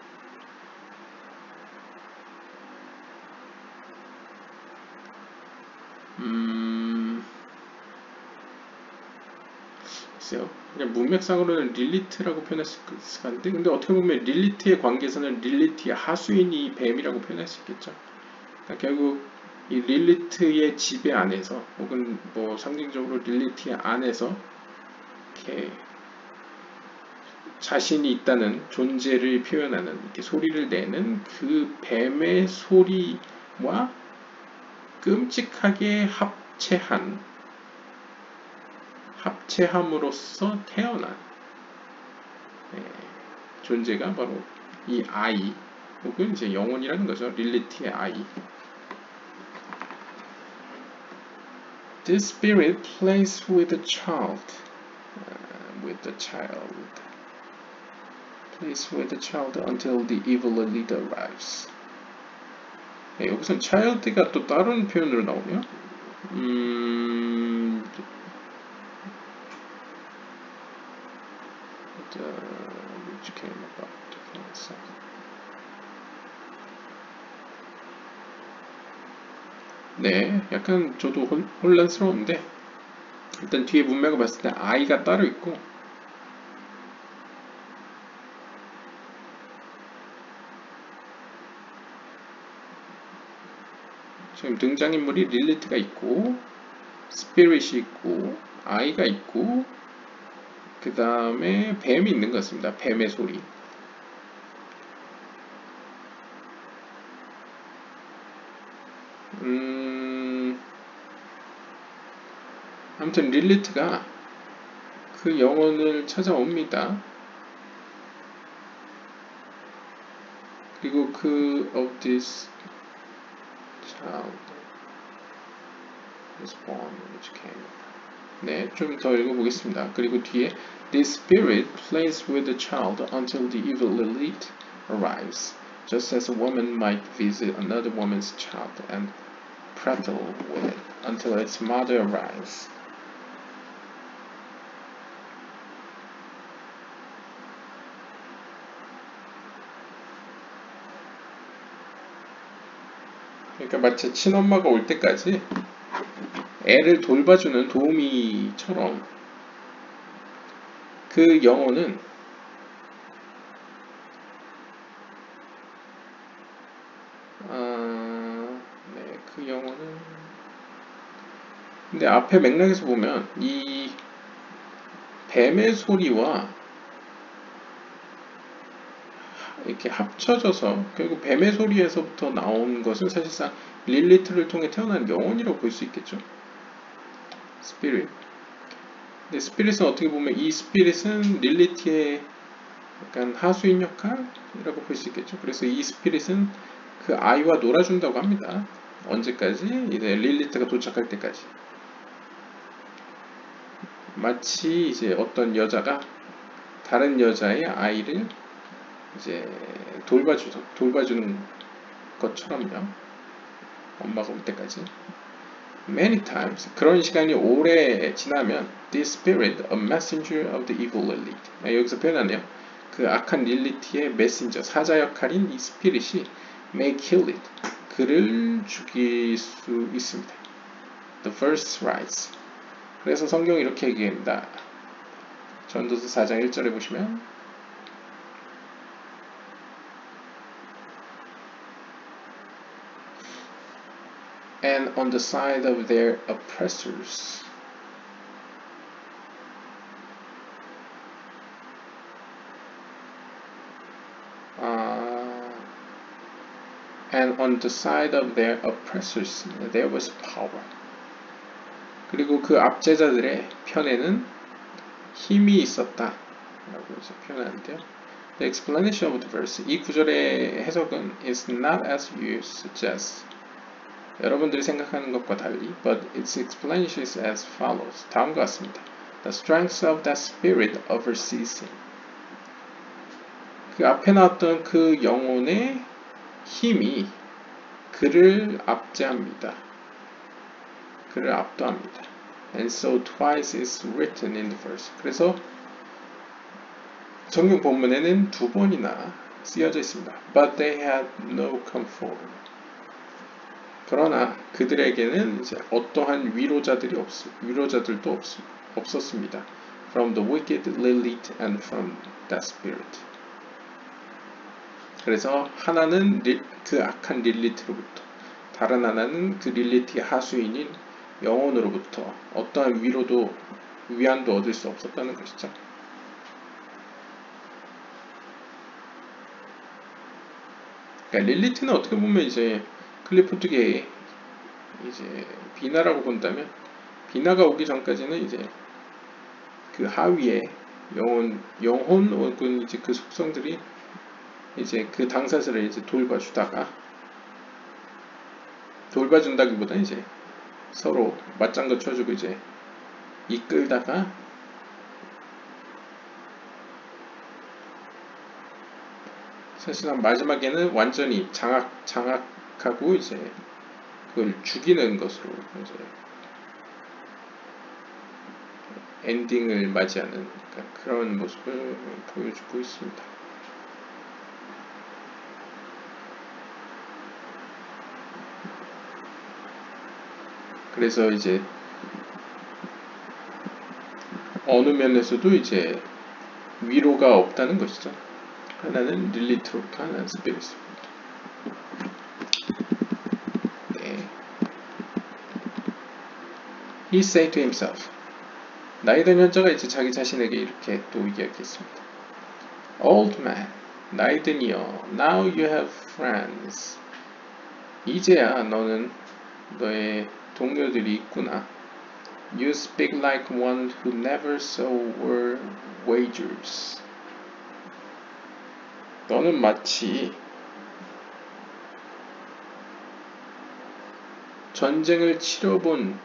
글쎄요. 그냥 문맥상으로는 릴리트라고 표현할 수 있을 것 같은데, 근데 어떻게 보면 릴리트의 관계에서는 릴리트의 하수인이 뱀이라고 표현할 수 있겠죠. 그러니까 결국 이 릴리트의 지배 안에서, 혹은 뭐 상징적으로 릴리트의 안에서 이렇게 자신이 있다는 존재를 표현하는, 이렇게 소리를 내는 그 뱀의 소리와 끔찍하게 합체함으로써 태어난 존재가 바로 이 아이, 혹은 이제 영혼이라는 거죠. 릴리트의 아이. This spirit plays with the child. Plays with the child until the evil leader arrives. 네, 여기서 child가 또 다른 표현으로 나오네요. which came about 네, 약간 저도 혼란스러운데 일단 뒤에 문맥을 봤을 때 아이가 따로 있고 지금 등장인물이 릴리트가 있고 스피릿이 있고 아이가 있고 그 다음에 뱀이 있는 것 같습니다. 뱀의 소리. 아무튼 릴리트가 그 영혼을 찾아옵니다. 그리고 그 of this child is born which came. 네, 좀 더 읽어보겠습니다. 그리고 뒤에 This spirit plays with the child until the evil elite arrives, just as a woman might visit another woman's child and prattle with it until its mother arrives. 그러니까 마치 친엄마가 올 때까지 애를 돌봐주는 도우미처럼 그 영혼은 네, 그 영혼은 근데 앞에 맥락에서 보면 이 뱀의 소리와 이렇게 합쳐져서 결국 뱀의 소리에서부터 나온 것은 사실상 릴리트를 통해 태어난 영혼이라고 볼 수 있겠죠. 스피릿. 근데 스피릿은 어떻게 보면 이 스피릿은 릴리트의 약간 하수인 역할이라고 볼 수 있겠죠. 그래서 이 스피릿은 그 아이와 놀아준다고 합니다. 언제까지? 이제 릴리트가 도착할 때까지. 마치 이제 어떤 여자가 다른 여자의 아이를 이제 돌봐주는 것처럼요. 엄마가 올 때까지. Many times 그런 시간이 오래 지나면 this spirit, a messenger of the evil elite. 여기서 표현하네요. 그 악한 릴리트의 메신저, 사자 역할인 이 스피릿이 may kill it. 그를 죽일 수 있습니다. The first rise. 그래서 성경이 이렇게 얘기합니다. 전도서 4장 1절에 보시면 and on the side of their oppressors. And on the side of their oppressors there was power. 그리고 그 압제자들의 편에는 힘이 있었다 라고 표현하는데요. The explanation of the verse, 이 구절의 해석은 is not as you suggest. 여러분들이 생각하는 것과 달리, but its explanation is as follows. 다음과 같습니다. The strength of that spirit oversees him. 그 앞에 나왔던 그 영혼의 힘이 그를 압제합니다. 그를 압도합니다. And so twice is written in the verse. 그래서 성경 본문에는 두 번이나 쓰여져 있습니다. But they had no comfort. 그러나 그들에게는 이제 어떠한 위로자들도 없었습니다. From the wicked Lilith and from that spirit. 그래서 하나는 그 악한 릴리트로부터, 다른 하나는 그 릴리트의 하수인인 영혼으로부터 어떠한 위안도 얻을 수 없었다는 것이죠. 그러니까 릴리트는 어떻게 보면 이제 클리포트계의 이제 비나라고 본다면, 비나가 오기 전까지는 이제 그 하위의 영혼 혹은 이제 그 속성들이 이제 그 당사자를 이제 돌봐준다기보다 이제 서로 맞장구 쳐주고 이제 이끌다가 사실상 마지막에는 완전히 장악하고 이제 그걸 죽이는 것으로 이제 엔딩을 맞이하는 그런 모습을 보여주고 있습니다. 그래서 이제 어느 면에서도 이제 위로가 없다는 것이죠. 하나는 릴리트로크, 하나는 스피릿입니다. 네. He said to himself. 나이 든 현자가 이제 자기 자신에게 이렇게 또 이야기했습니다. Old man, 나이 드니여, now you have friends. 이제야 너는 너의 동료들이 있구나. You speak like one who never saw wagers. 너는 마치 전쟁을 치러본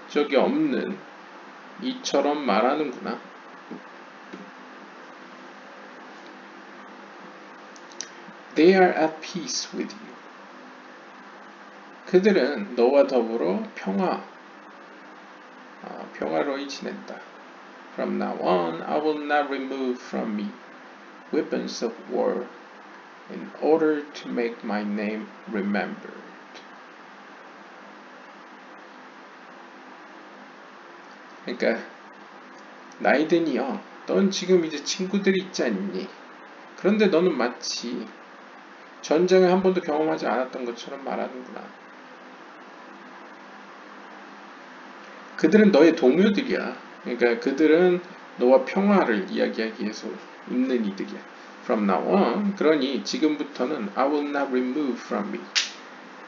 적이 없는 이처럼 말하는구나. They are at peace with you. 그들은 너와 더불어 평화로이 지낸다. From now on, I will not remove from me weapons of war in order to make my name remembered. 그러니까 나이 드니여, 넌 지금 이제 친구들이 있지 않니? 그런데 너는 마치 전쟁을 한 번도 경험하지 않았던 것처럼 말하는구나. 그들은 너의 동료들이야. 그러니까 그들은 너와 평화를 이야기하기 위해서 있는 이들이야. From now on, 그러니 지금부터는 I will not remove from me.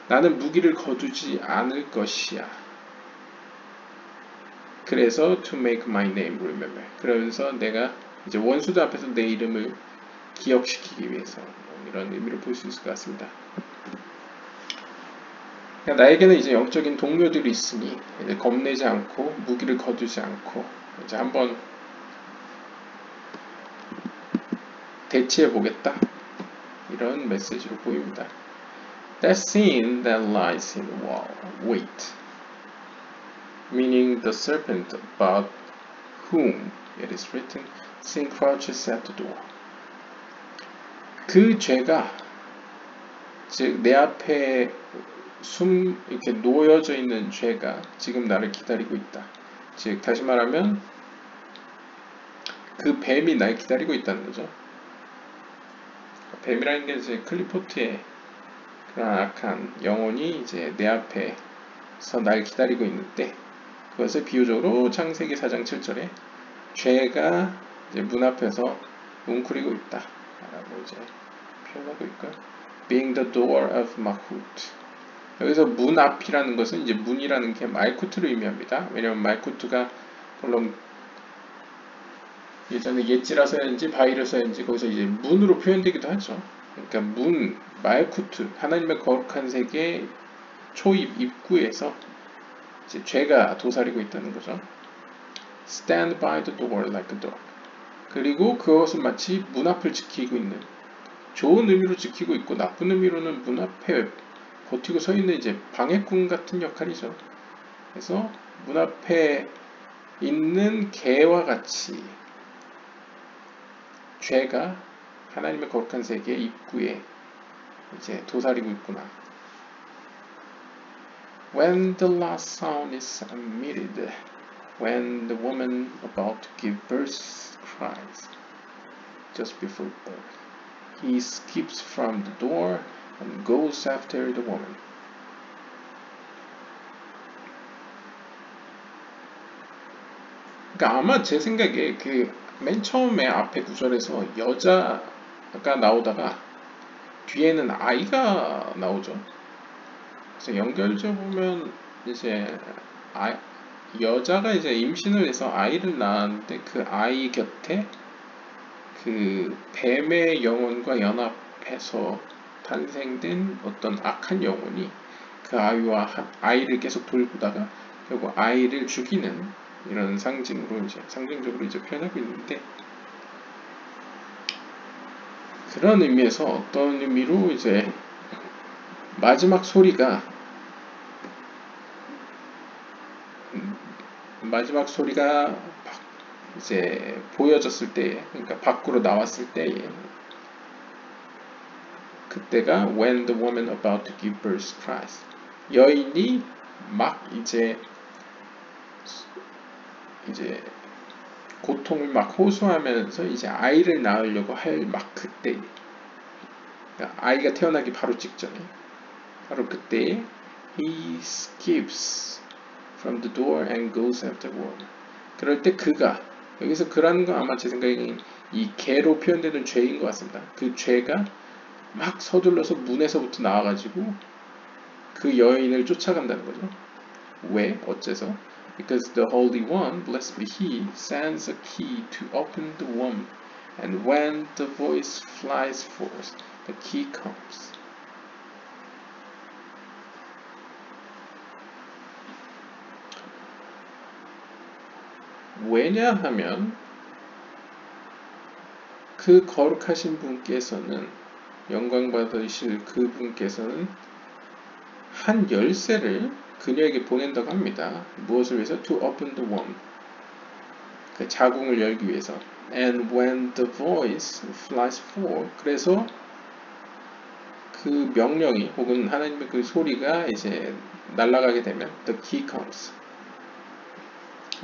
나는 무기를 거두지 않을 것이야. 그래서 to make my name remember. 그러면서 내가 이제 원수들 앞에서 내 이름을 기억시키기 위해서 이런 의미로 볼 수 있을 것 같습니다. 그러니까 나에게는 이제 영적인 동료들이 있으니 이제 겁내지 않고 무기를 거두지 않고 이제 한번 대치해 보겠다. 이런 메시지로 보입니다. That sin that lies in the wall, wait. Meaning the serpent about whom it is written, sin crouches at the door. 그 죄가 즉 내 앞에 이렇게 놓여져 있는 죄가 지금 나를 기다리고 있다. 즉 다시 말하면 그 뱀이 날 기다리고 있다는 거죠. 뱀이라는 게 이제 클리포트의 그런 악한 영혼이 이제 내 앞에서 날 기다리고 있는데 그것을 비유적으로 창세기 4장 7절에 죄가 이제 문 앞에서 웅크리고 있다 라고 이제 표현하고 있고요. Being the door of Malkut. 여기서 문 앞이라는 것은 이제 문이라는 게 말쿠트를 의미합니다. 왜냐하면 말쿠트가 물론 예전에 옛지라서인지 바이러서인지 거기서 이제 문으로 표현되기도 하죠. 그러니까 문, 말쿠트, 하나님의 거룩한 세계 초입 입구에서 이제 죄가 도사리고 있다는 거죠. Stand by the door like a dog. 그리고 그것은 마치 문 앞을 지키고 있는 좋은 의미로 지키고 있고 나쁜 의미로는 문 앞에 버티고 서 있는 이제 방해꾼 같은 역할이죠. 그래서 문 앞에 있는 개와 같이 죄가 하나님의 거룩한 세계 입구에 이제 도사리고 있구나. When the last sound is emitted, when the woman about to give birth cries, just before birth, he skips from the door and goes after the woman. 그러니까 아마 제 생각에 그 맨 처음에 앞에 구절에서 여자가 나오다가 뒤에는 아이가 나오죠. 그래서 연결져 보면 이제 여자가 이제 임신을 해서 아이를 낳았는데 그 아이 곁에 그 뱀의 영혼과 연합해서 탄생된 어떤 악한 영혼이 그 아이와 아이를 계속 돌보다가 결국 아이를 죽이는 이런 상징적으로 이제 표현하고 있는데, 그런 의미에서 어떤 의미로 이제 마지막 소리가 이제 보여졌을 때, 그러니까 밖으로 나왔을 때, 그때가 when the woman about to give birth cries. 여인이 막 이제 고통을 막 호소하면서 이제 아이를 낳으려고 할 막 그때, 그러니까 아이가 태어나기 바로 직전에, 바로 그때 he skips from the door and goes after the woman. 그럴 때 그가, 여기서 그라는 건 아마 제 생각에는 이 개로 표현되는 죄인 것 같습니다. 그 죄가 막 서둘러서 문에서부터 나와가지고 그 여인을 쫓아간다는 거죠. 왜? 어째서? Because the Holy One, blessed be He, sends a key to open the womb, and when the voice flies forth, the key comes. 왜냐하면 그 거룩하신 분께서는, 영광 받으실 그 분께서는 한 열쇠를 그녀에게 보낸다고 합니다. 무엇을 위해서? To open the womb. 그 자궁을 열기 위해서. And when the voice flies forth. 그래서 그 명령이 혹은 하나님의 그 소리가 이제 날아가게 되면 the key comes.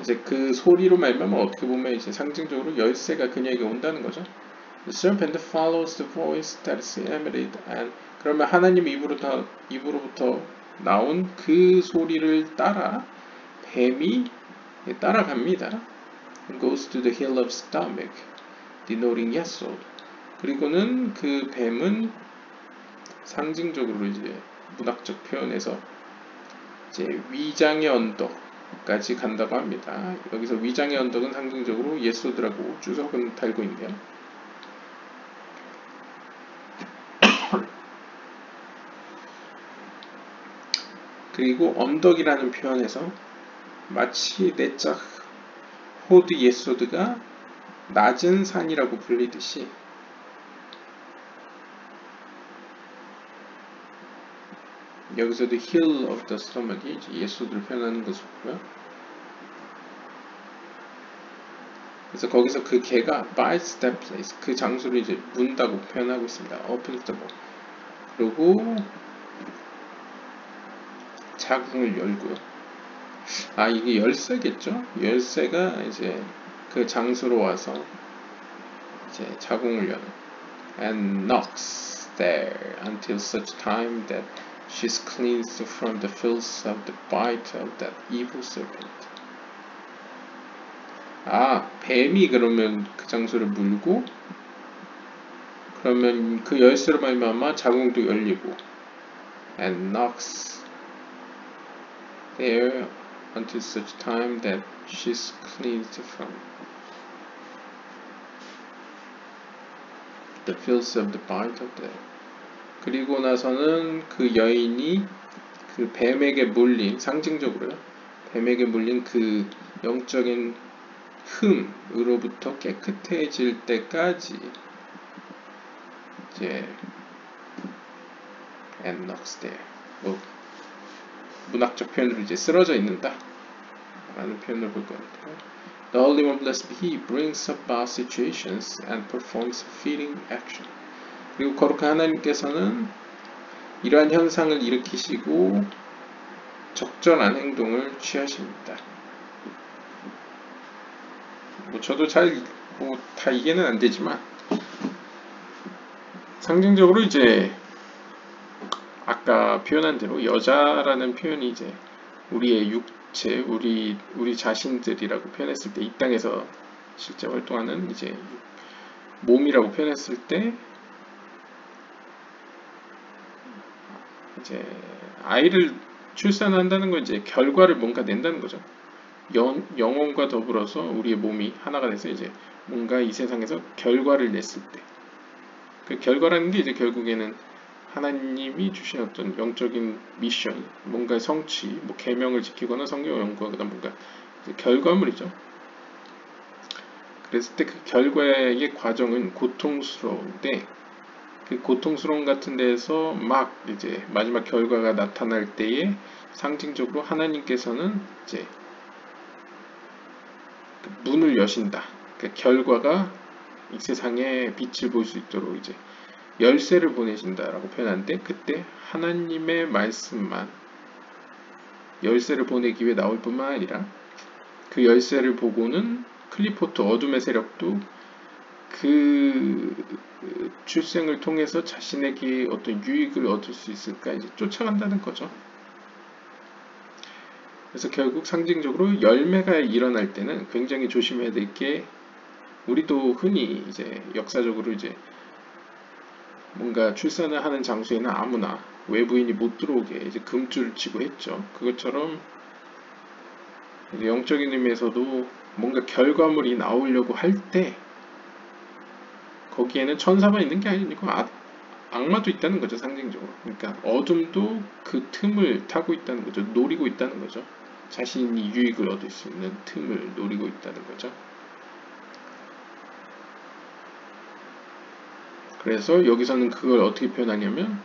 이제 그 소리로 말미암아 어떻게 보면 이제 상징적으로 열쇠가 그녀에게 온다는 거죠. The serpent follows the voice that is emitted, and 그러면 하나님 입으로부터 나온 그 소리를 따라 뱀이 따라갑니다. And goes to the hill of stomach, denoting yesod. 그리고는 그 뱀은 상징적으로 이제 문학적 표현에서 이제 위장의 언덕까지 간다고 합니다. 여기서 위장의 언덕은 상징적으로 예소드라고 주석은 달고 있네요. 그리고 언덕이라는 표현에서 마치 내적 호드 예소드가 낮은 산이라고 불리듯이 여기서도 hill of the stomach이 예소드를 표현하는 것이고요. 그래서 거기서 그 개가 bites that place, 그 장소를 이제 문다고 표현하고 있습니다. opens the door. 그리고 자궁을 열고요. 아, 이게 열쇠겠죠? 열쇠가 이제 그 장소로 와서 이제 자궁을 여는. And knocks there until such time that she's cleansed from the filth of the bite of that evil serpent. 아, 뱀이 그러면 그 장소를 물고, 그러면 그 열쇠로 말미암아 자궁도 열리고, and knocks there until such time that she's cleansed from the filth of the bite of that. 그리고 나서는 그 여인이 그 뱀에게 물린, 상징적으로요, 뱀에게 물린 그 영적인 흠으로부터 깨끗해질 때까지 이제 and knocks there, 뭐 문학적 표현으로 이제 쓰러져 있는다 라는 표현을 볼 겁니다. The Holy One, blessed be He, brings about situations and performs fitting action. 그리고 거룩한 하나님께서는 이러한 현상을 일으키시고 적절한 행동을 취하십니다. 뭐 저도 잘 다 이해는 안 되지만 상징적으로 이제 아까 표현한 대로 여자라는 표현이 이제 우리의 육체, 우리 자신들이라고 표현했을 때, 이 땅에서 실제 활동하는 이제 몸이라고 표현했을 때 이제 아이를 출산한다는 건 이제 결과를 뭔가 낸다는 거죠. 영혼과 더불어서 우리의 몸이 하나가 돼서 이제 뭔가 이 세상에서 결과를 냈을 때, 그 결과라는 게 이제 결국에는 하나님이 주신 어떤 영적인 미션, 뭔가 성취, 뭐 계명을 지키거나 성경 연구하거나 뭔가 결과물이죠. 그랬을 때 그 결과의 과정은 고통스러운데 그 고통스러움 같은 데에서 막 이제 마지막 결과가 나타날 때에 상징적으로 하나님께서는 이제 문을 여신다. 그 결과가 이 세상에 빛을 볼 수 있도록 이제 열쇠를 보내신다라고 표현하는데 그때 하나님의 말씀만 열쇠를 보내기 위해 나올 뿐만 아니라 그 열쇠를 보고는 클리포트 어둠의 세력도 그 출생을 통해서 자신에게 어떤 유익을 얻을 수 있을까 이제 쫓아간다는 거죠. 그래서 결국 상징적으로 열매가 일어날 때는 굉장히 조심해야 될 게 우리도 흔히 이제 역사적으로 이제 뭔가 출산을 하는 장소에는 아무나 외부인이 못 들어오게 이제 금줄을 치고 했죠. 그것처럼 영적인 의미에서도 뭔가 결과물이 나오려고 할 때 거기에는 천사만 있는 게 아니고 악마도 있다는 거죠. 상징적으로. 그러니까 어둠도 그 틈을 타고 있다는 거죠. 노리고 있다는 거죠. 자신이 유익을 얻을 수 있는 틈을 노리고 있다는 거죠. 그래서 여기서는 그걸 어떻게 표현하냐면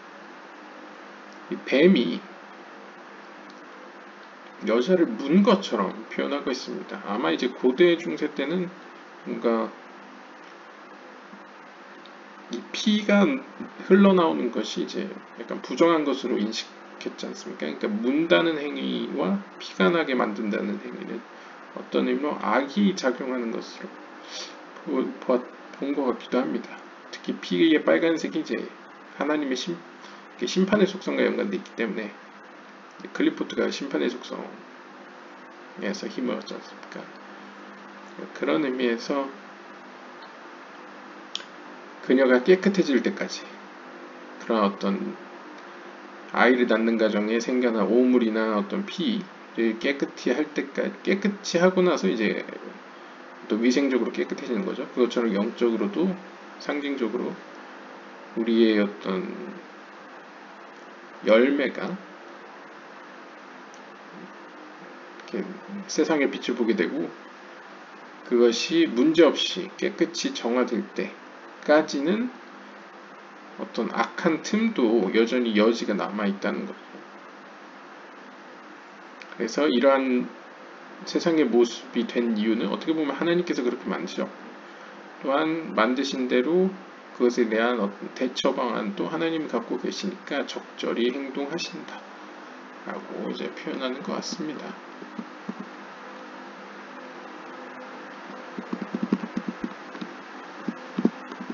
이 뱀이 여자를 문 것처럼 표현하고 있습니다. 아마 이제 고대 중세 때는 뭔가 이 피가 흘러나오는 것이 이제 약간 부정한 것으로 인식했지 않습니까? 그러니까 문다는 행위와 피가 나게 만든다는 행위는 어떤 의미로 악이 작용하는 것으로 본 것 같기도 합니다. 특히 피의 빨간색이 이제 하나님의 심판의 속성과 연관되어 있기 때문에 클리포트가 심판의 속성에서 힘을 얻지 않습니까? 그런 의미에서 그녀가 깨끗해질 때까지 그런 어떤 아이를 낳는 과정에 생겨난 오물이나 어떤 피를 깨끗이 할 때까지 깨끗이 하고 나서 이제 또 위생적으로 깨끗해지는 거죠. 그것처럼 영적으로도 상징적으로 우리의 어떤 열매가 이렇게 세상의 빛을 보게 되고 그것이 문제없이 깨끗이 정화될 때까지는 어떤 악한 틈도 여전히 여지가 남아있다는 거죠. 그래서 이러한 세상의 모습이 된 이유는 어떻게 보면 하나님께서 그렇게 만드셨고 또한 만드신 대로 그것에 대한 어떤 대처 방안도 하나님이 갖고 계시니까 적절히 행동하신다 라고 이제 표현하는 것 같습니다.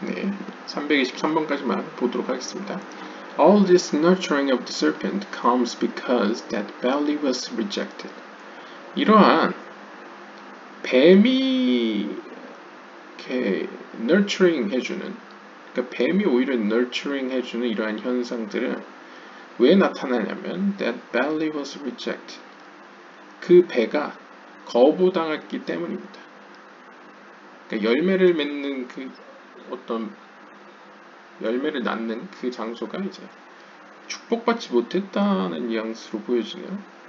네, 323번까지만 보도록 하겠습니다. All this nurturing of the serpent comes because that belly was rejected. 이러한 뱀이 이렇게 nurturing 해주는, 그러니까 뱀이 오히려 nurturing 해주는 이러한 현상들은 왜 나타나냐면 that belly was rejected. 그 배가 거부당했기 때문입니다. 그러니까 열매를 맺는 그 어떤 열매를 낳는 그 장소가 이제 축복받지 못했다는 뉘앙스로 보여지네요.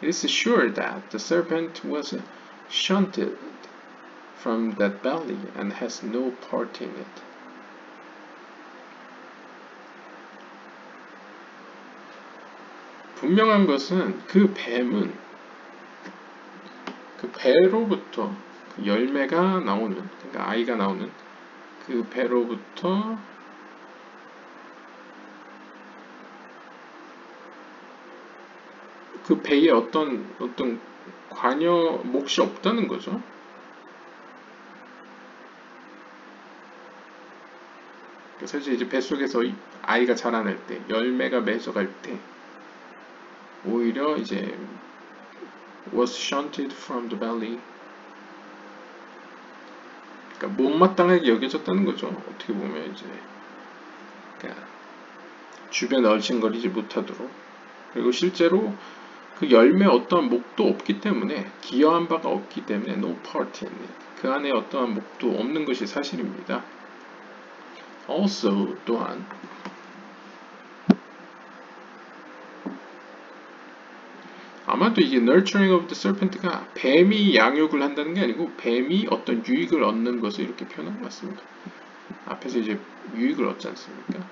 It is sure that the serpent was shunted from that belly and has no part in it. 분명한 것은 그 뱀은 그 배로부터 그 열매가 나오는, 그러니까 아이가 나오는 그 배로부터 그 배에 어떤 관여 몫이 없다는 거죠. 사실 이제 뱃속에서 아이가 자라날 때, 열매가 맺어갈 때 오히려 이제 was shunted from the belly. 그러니까 못마땅하게 여겨졌다는 거죠. 어떻게 보면 이제 그러니까 주변에 얼씬거리지 못하도록. 그리고 실제로 그 열매에 어떠한 목도 없기 때문에 기여한 바가 없기 때문에 no part in it. 그 안에 어떠한 목도 없는 것이 사실입니다. Also 또한 아마도 이게 nurturing of the serpent가 뱀이 양육을 한다는 게 아니고 뱀이 어떤 유익을 얻는 것을 이렇게 표현한 것 같습니다. 앞에서 이제 유익을 얻지 않습니까?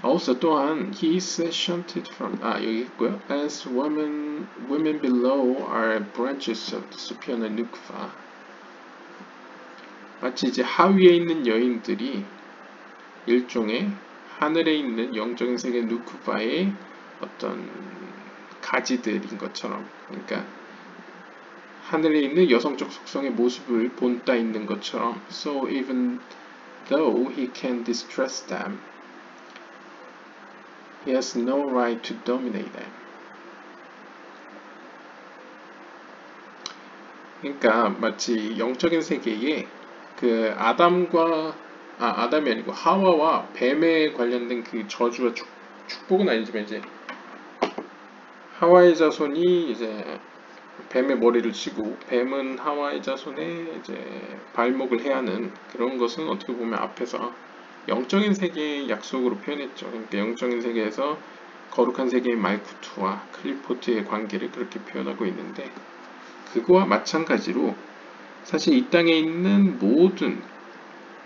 Also 또한 he is shunted from 여기 있고요. As women below are branches of the superior nukva. 마치 이제 하위에 있는 여인들이 일종의 하늘에 있는 영적인 세계 누쿠바의 어떤 가지들인 것처럼, 그러니까 하늘에 있는 여성적 속성의 모습을 본따 있는 것처럼, so even though he can distress them, he has no right to dominate them. 그러니까 마치 영적인 세계에 그 아담이 아니고 하와와 뱀에 관련된 그 저주와 축복은 아니지만 이제 하와의 자손이 이제 뱀의 머리를 치고 뱀은 하와의 자손의 이제 발목을 해야 하는 그런 것은 어떻게 보면 앞에서 영적인 세계의 약속으로 표현했죠. 그러니까 영적인 세계에서 거룩한 세계의 말쿠트와 클리포트의 관계를 그렇게 표현하고 있는데, 그거와 마찬가지로 사실 이 땅에 있는 모든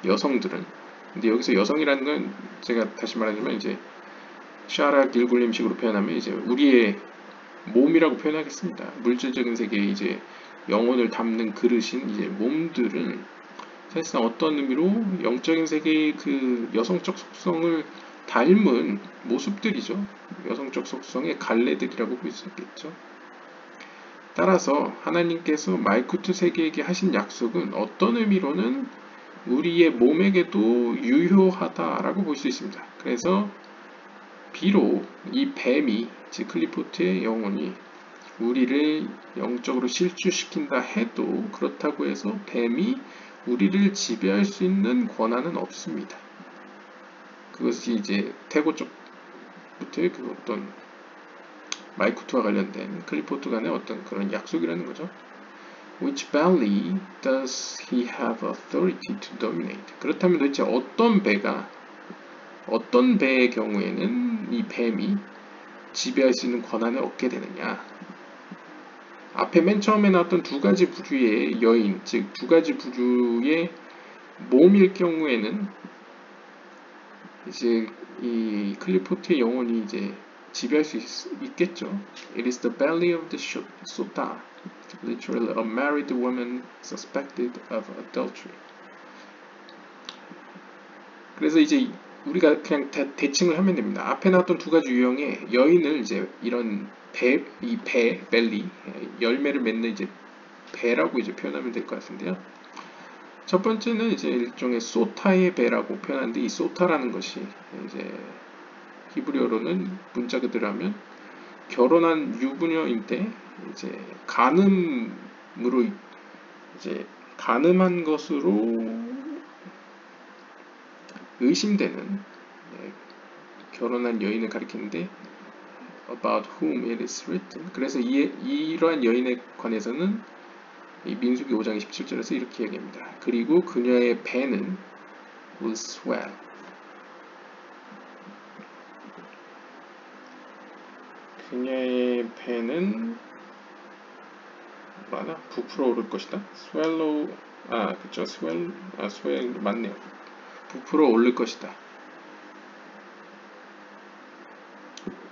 여성들은, 근데 여기서 여성이라는 건 제가 다시 말하지만 이제 샤라 길굴림식으로 표현하면 이제 우리의 몸이라고 표현하겠습니다. 물질적인 세계에 이제 영혼을 담는 그릇인 이제 몸들은 사실상 어떤 의미로 영적인 세계의 그 여성적 속성을 닮은 모습들이죠. 여성적 속성의 갈래들이라고 볼 수 있겠죠. 따라서 하나님께서 말쿠트 세계에게 하신 약속은 어떤 의미로는 우리의 몸에게도 유효하다라고 볼 수 있습니다. 그래서 비록 이 뱀이, 즉 클리포트의 영혼이 우리를 영적으로 실추시킨다 해도, 그렇다고 해서 뱀이 우리를 지배할 수 있는 권한은 없습니다. 그것이 이제 태고 쪽부터의 그 어떤 말쿠트와 관련된 클리포트 간의 어떤 그런 약속이라는 거죠. Which belly does he have authority to dominate? 그렇다면 도대체 어떤 배의 경우에는 이 뱀이 지배할 수 있는 권한을 얻게 되느냐? 앞에 맨 처음에 나왔던 두 가지 부류의 여인, 즉 두 가지 부류의 몸일 경우에는 이제 이 클리포트의 영혼이 이제 지배할 수 있겠죠. It is the belly of the sota, literally a married woman suspected of adultery. 그래서 이제 우리가 그냥 대칭을 하면 됩니다. 앞에 나왔던 두 가지 유형의 여인을 이제 이런 벨리, 열매를 맺는 이제 배라고 이제 표현하면 될 것 같은데요. 첫 번째는 이제 일종의 소타의 배라고 표현하는데, 이 소타라는 것이 이제 히브리어로는 문자 그대로 하면 결혼한 유부녀인데 이제 간음으로 이제 간음한 것으로 의심되는 결혼한 여인을 가리키는데 about whom it is written. 그래서 이러한 여인에 관해서는 이 민수기 5장 27절에서 이렇게 얘기합니다. 그리고 그녀의 배는 will swell. 그녀의 배는 뭐라나? 부풀어 오를 것이다. swallow, 그쵸. swell 맞네요. 부풀어 오를 것이다.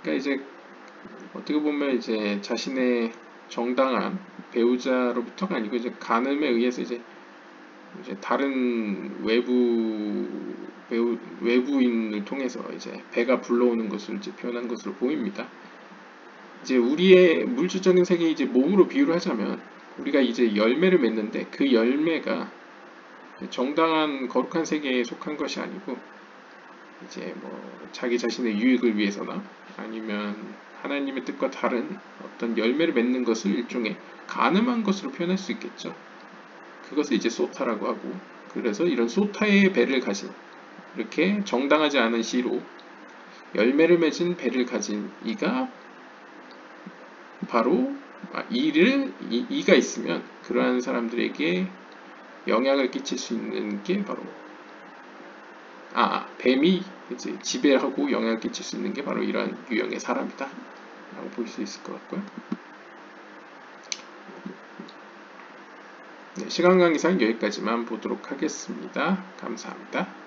그러니까 이제 어떻게 보면 이제 자신의 정당한 배우자로부터가 아니고 이제 간음에 의해서 이제 다른 외부인을 통해서 이제 배가 불러오는 것을 이제 표현한 것으로 보입니다. 이제 우리의 물질적인 세계 이제 몸으로 비유를 하자면 우리가 이제 열매를 맺는데 그 열매가 정당한 거룩한 세계에 속한 것이 아니고 이제 뭐 자기 자신의 유익을 위해서나 아니면 하나님의 뜻과 다른 어떤 열매를 맺는 것을 일종의 간음한 것으로 표현할 수 있겠죠. 그것을 이제 소타라고 하고, 그래서 이런 소타의 배를 가진, 이렇게 정당하지 않은 씨로 열매를 맺은 배를 가진 이가 바로 이가 있으면 그러한 사람들에게 영향을 끼칠 수 있는 게 바로 뱀이 이제 지배하고 영향을 끼칠 수 있는 게 바로 이러한 유형의 사람이다. 라고 볼 수 있을 것 같고요. 네, 시간 관계상 여기까지만 보도록 하겠습니다. 감사합니다.